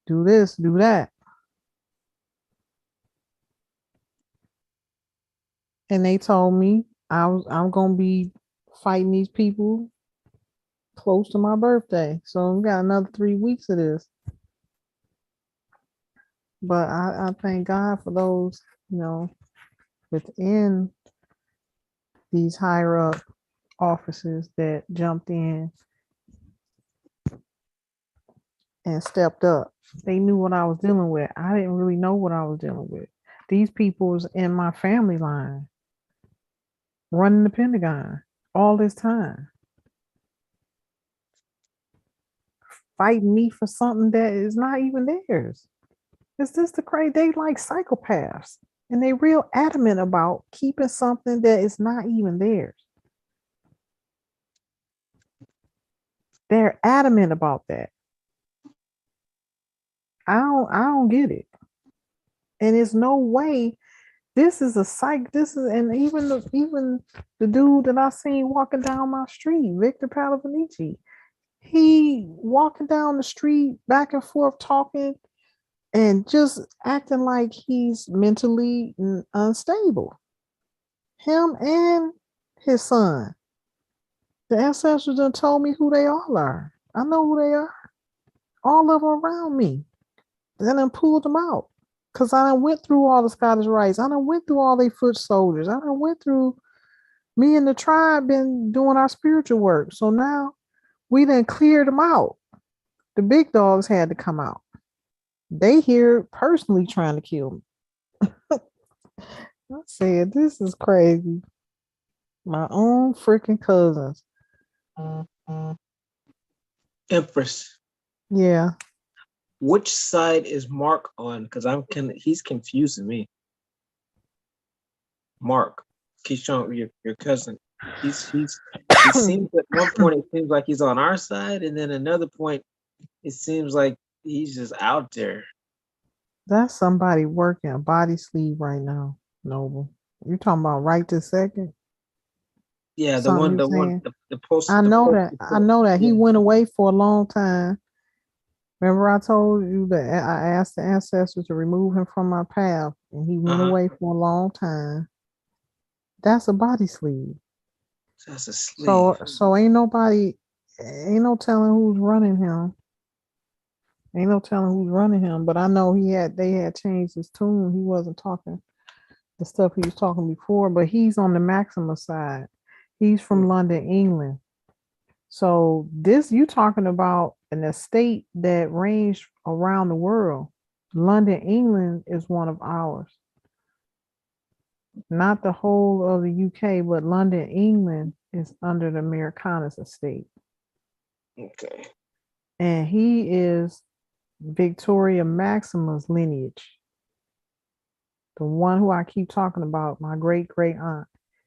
Do this, do that. And they told me I'm gonna be fighting these people close to my birthday. So we got another 3 weeks of this. But I thank God for those, within these higher up officers that jumped in and stepped up. They knew what I was dealing with. I didn't really know what I was dealing with. These people was in my family line, running the Pentagon all this time, fighting me for something that is not even theirs. Is this the crazy? They like psychopaths, and they real adamant about keeping something that is not even theirs. They're adamant about that. I don't get it. And there's no way this is a psych. This is, and even the dude that I seen walking down my street, Victor Palavanici, he walking down the street back and forth talking and just acting like he's mentally unstable. Him and his son. The ancestors done told me who they all are. I know who they are. All of them around me. Then I pulled them out. Because I done went through all the Scottish rites. I done went through all they foot soldiers. I done went through, me and the tribe been doing our spiritual work. So now we done cleared them out. The big dogs had to come out. They here personally trying to kill me. I said, this is crazy. My own freaking cousins. Empress, Yeah. which side is Mark on? Because he's confusing me. Mark, Keyshawn, your cousin. He seems at one point it seems like he's on our side, and then another point it seems like he's just out there. That's somebody working a body sleeve right now, Noble. You talking about right this second? Yeah, the post. I know that. He went away for a long time. Remember I told you that I asked the ancestors to remove him from my path, and he went away for a long time. That's a body sleeve. That's a sleeve. So ain't no telling who's running him. Ain't no telling who's running him, but I know they had changed his tune. He wasn't talking the stuff he was talking before, but he's on the Maxima side. He's from London, England. So this you talking about an estate that ranged around the world. London, England is one of ours. Not the whole of the UK, but London, England is under the Americanas estate. Okay. And he is Victoria Maxima's lineage. The one who I keep talking about, my great great aunt.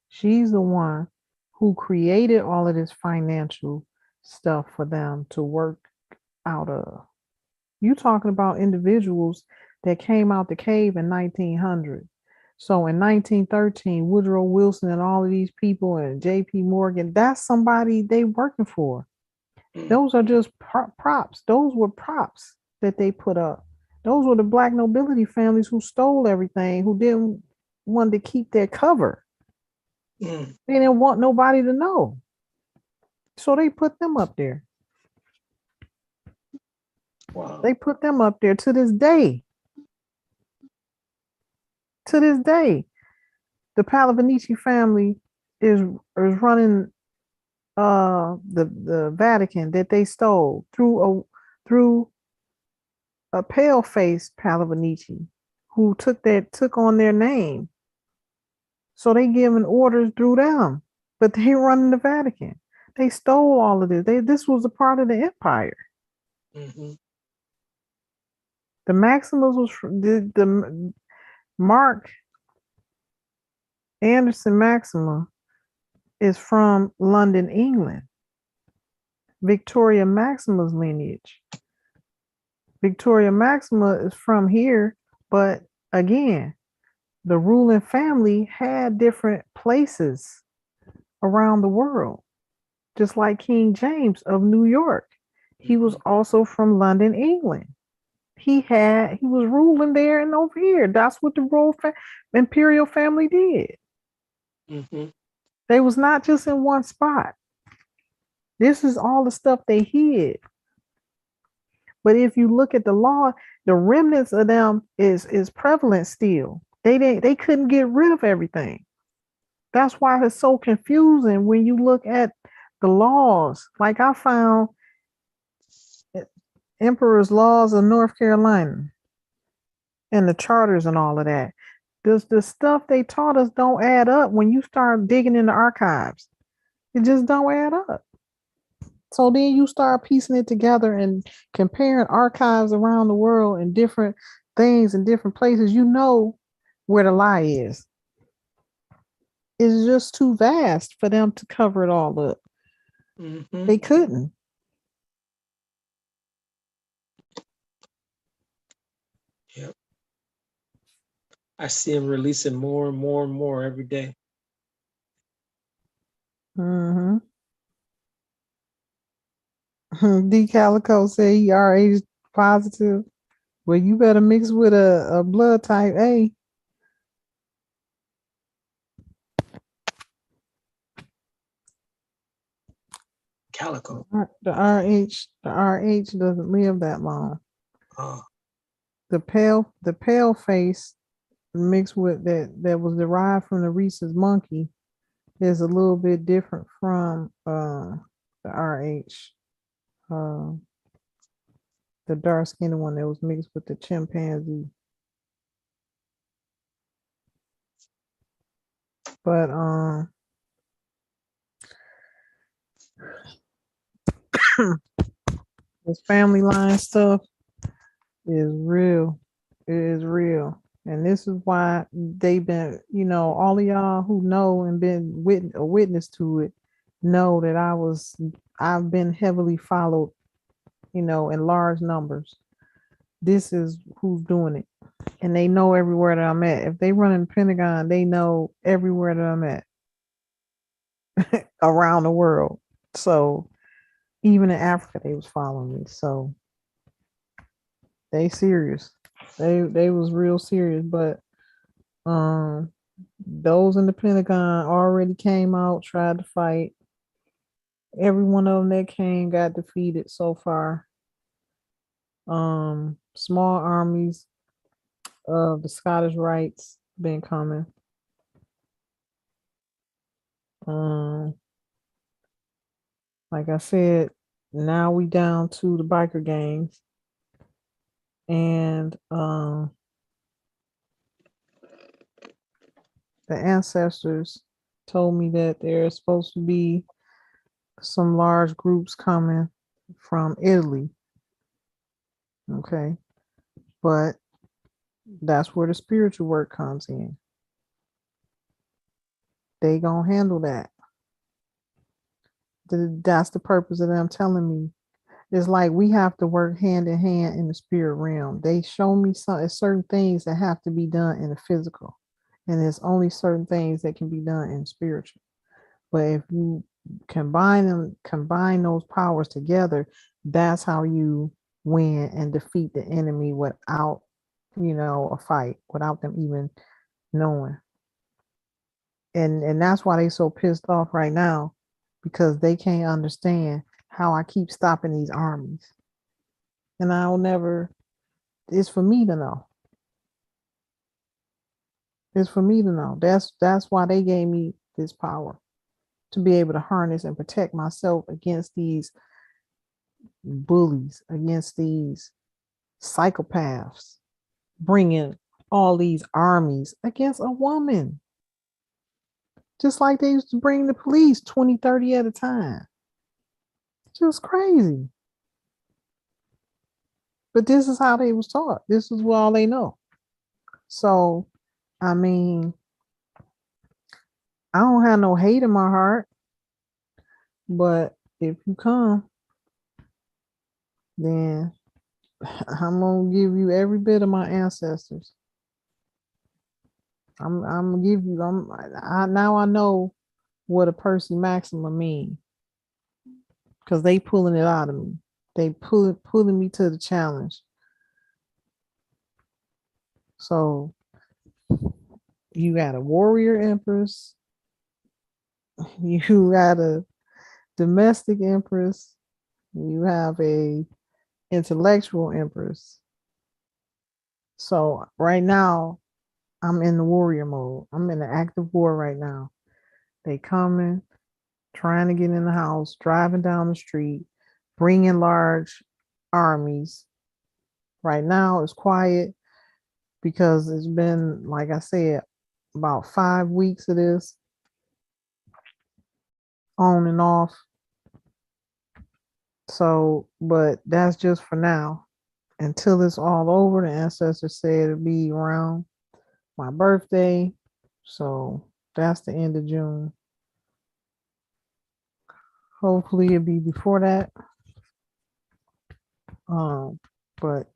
She's the one who created all of this financial stuff for them to work out of. You talking about individuals that came out the cave in 1900. So in 1913, Woodrow Wilson and all of these people and J.P. Morgan, that's somebody they working for. Those are just props. Those were props that they put up. Those were the black nobility families who stole everything, who didn't want to keep their cover. They didn't want nobody to know. So they put them up there. Wow. They put them up there to this day. To this day, the Pallavinici family is running the Vatican that they stole through a pale face Pallavinici who took on their name. So they giving orders through them, but they running the Vatican. They stole all of this. This was a part of the empire. Mm-hmm. The Maximus was the Mark Anderson Maxima is from London, England. Victoria Maxima's lineage. Victoria Maxima is from here, but again, the ruling family had different places around the world, just like King James of New York. He was also from London, England. He was ruling there and over here. That's what the royal imperial family did. Mm-hmm. They was not just in one spot. This is all the stuff they hid. But if you look at the law, the remnants of them is prevalent still. They couldn't get rid of everything. That's why it's so confusing when you look at the laws. Like I found Emperor's Laws of North Carolina and the charters and all of that. The stuff they taught us don't add up when you start digging in the archives. It just don't add up. So then you start piecing it together and comparing archives around the world and different things in different places. You know where the lie is. It's just too vast for them to cover it all up. Mm-hmm. They couldn't. Yep. I see him releasing more and more and more every day. Mm-hmm. D Calico said he RH positive. Well, you better mix with a blood type A. Calico. The RH doesn't live that long. Oh. The pale face mixed with that was derived from the rhesus monkey is a little bit different from the RH. The dark skinned one that was mixed with the chimpanzee. But this family line stuff is real. It is real. And this is why they've been, all of y'all who know and been a witness to it know that I've been heavily followed, in large numbers. This is who's doing it. And they know everywhere that I'm at. If they run in the Pentagon, they know everywhere that I'm at around the world. So even in Africa, they was following me. So they serious. They was real serious. But Those in the Pentagon already came out, tried to fight. Every one of them that came got defeated so far. Small armies of the Scottish Rites been coming. Like I said, now we down to the biker gangs. And the ancestors told me that there's supposed to be some large groups coming from Italy. Okay. But that's where the spiritual work comes in. They gonna handle that. That's the purpose of them telling me. It's like we have to work hand in hand in the spirit realm. They show me certain things that have to be done in the physical, and there's only certain things that can be done in spiritual. But if you combine those powers together, that's how you win and defeat the enemy without, a fight, without them even knowing. And that's why they so pissed off right now, because they can't understand how I keep stopping these armies. And I'll never, it's for me to know. It's for me to know. That's why they gave me this power, to be able to harness and protect myself against these bullies, against these psychopaths, bringing all these armies against a woman. Just like they used to bring the police 20, 30 at a time. Just crazy. But this is how they was taught. This is what all they know. So, I mean, I don't have no hate in my heart. But if you come, then I'm gonna give you every bit of my ancestors. I'm gonna give you. Now I know what a Percy Maxima mean, because they pulling it out of me. They pulling me to the challenge. So you got a warrior empress. You got a domestic empress. You have a intellectual empress. So right now, I'm in the warrior mode. I'm in the active war right now. They coming, trying to get in the house, driving down the street, bringing large armies. Right now, it's quiet because it's been, like I said, about 5 weeks of this on and off. So, but that's just for now. Until it's all over, the ancestors said it'll be around my birthday. So that's the end of June. Hopefully it'll be before that. But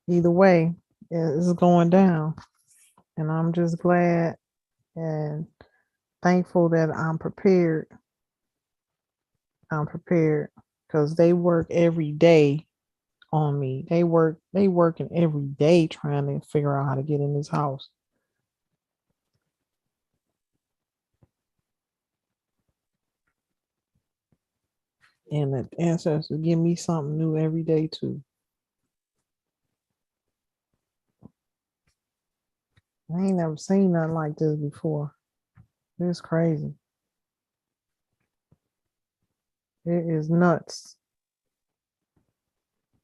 either way, it's going down. And I'm just glad and thankful that I'm prepared. I'm prepared because they work every day on me. They working every day trying to figure out how to get in this house. And the ancestors give me something new every day too. I ain't never seen nothing like this before. It's crazy. It is nuts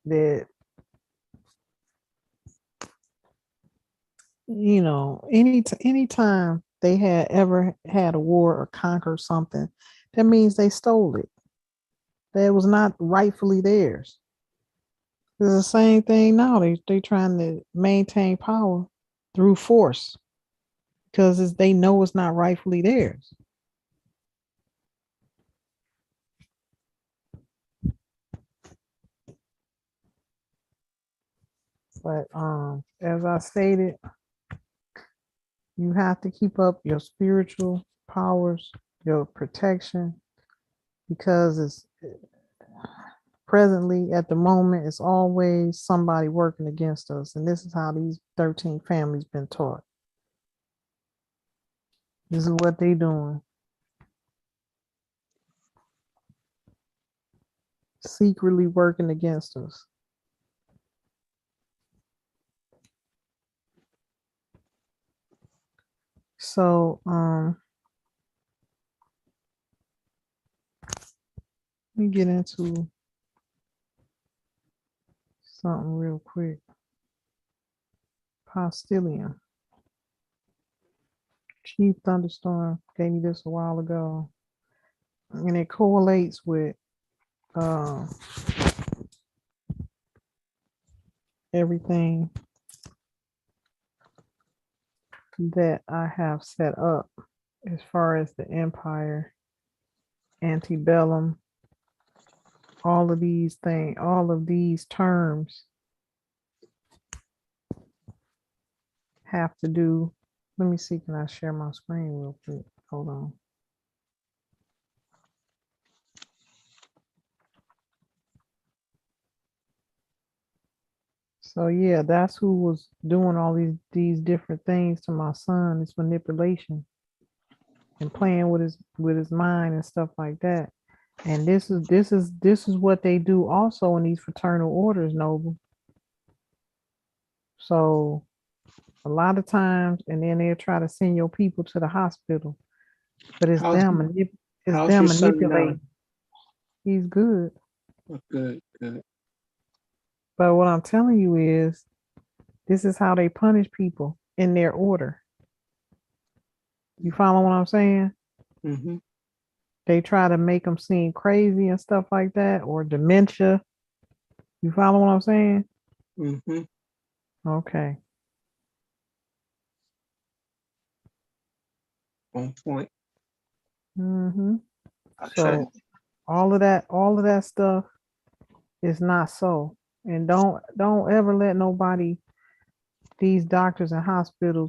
that, anytime they had ever had a war or conquered something, that means they stole it. That was not rightfully theirs. It's the same thing now. They trying to maintain power through force because they know it's not rightfully theirs. But as I stated, you have to keep up your spiritual powers, your protection, because it's presently at the moment it's always somebody working against us, and this is how these 13 families been taught. This is what they doing. Secretly working against us. So, let me get into something real quick. Postilion. Chief Thunderstorm gave me this a while ago. And it correlates with everything that I have set up as far as the empire, Ante Bellum, all of these things, all of these terms have to do. Let me see, can I share my screen real quick? Hold on. So yeah, that's who was doing all these different things to my son. It's manipulation and playing with his mind and stuff like that. And this is what they do also in these fraternal orders, Noble. So a lot of times, and then they'll try to send your people to the hospital, but it's How's- them how's your son now? manipulating. He's good. Oh, good, good. But what I'm telling you is, this is how they punish people in their order. You follow what I'm saying? Mm-hmm. They try to make them seem crazy and stuff like that, or dementia. You follow what I'm saying? Mm-hmm. Okay. On point. Mm-hmm. I So said, all of that stuff is not so. And don't ever let nobody, these doctors and hospitals,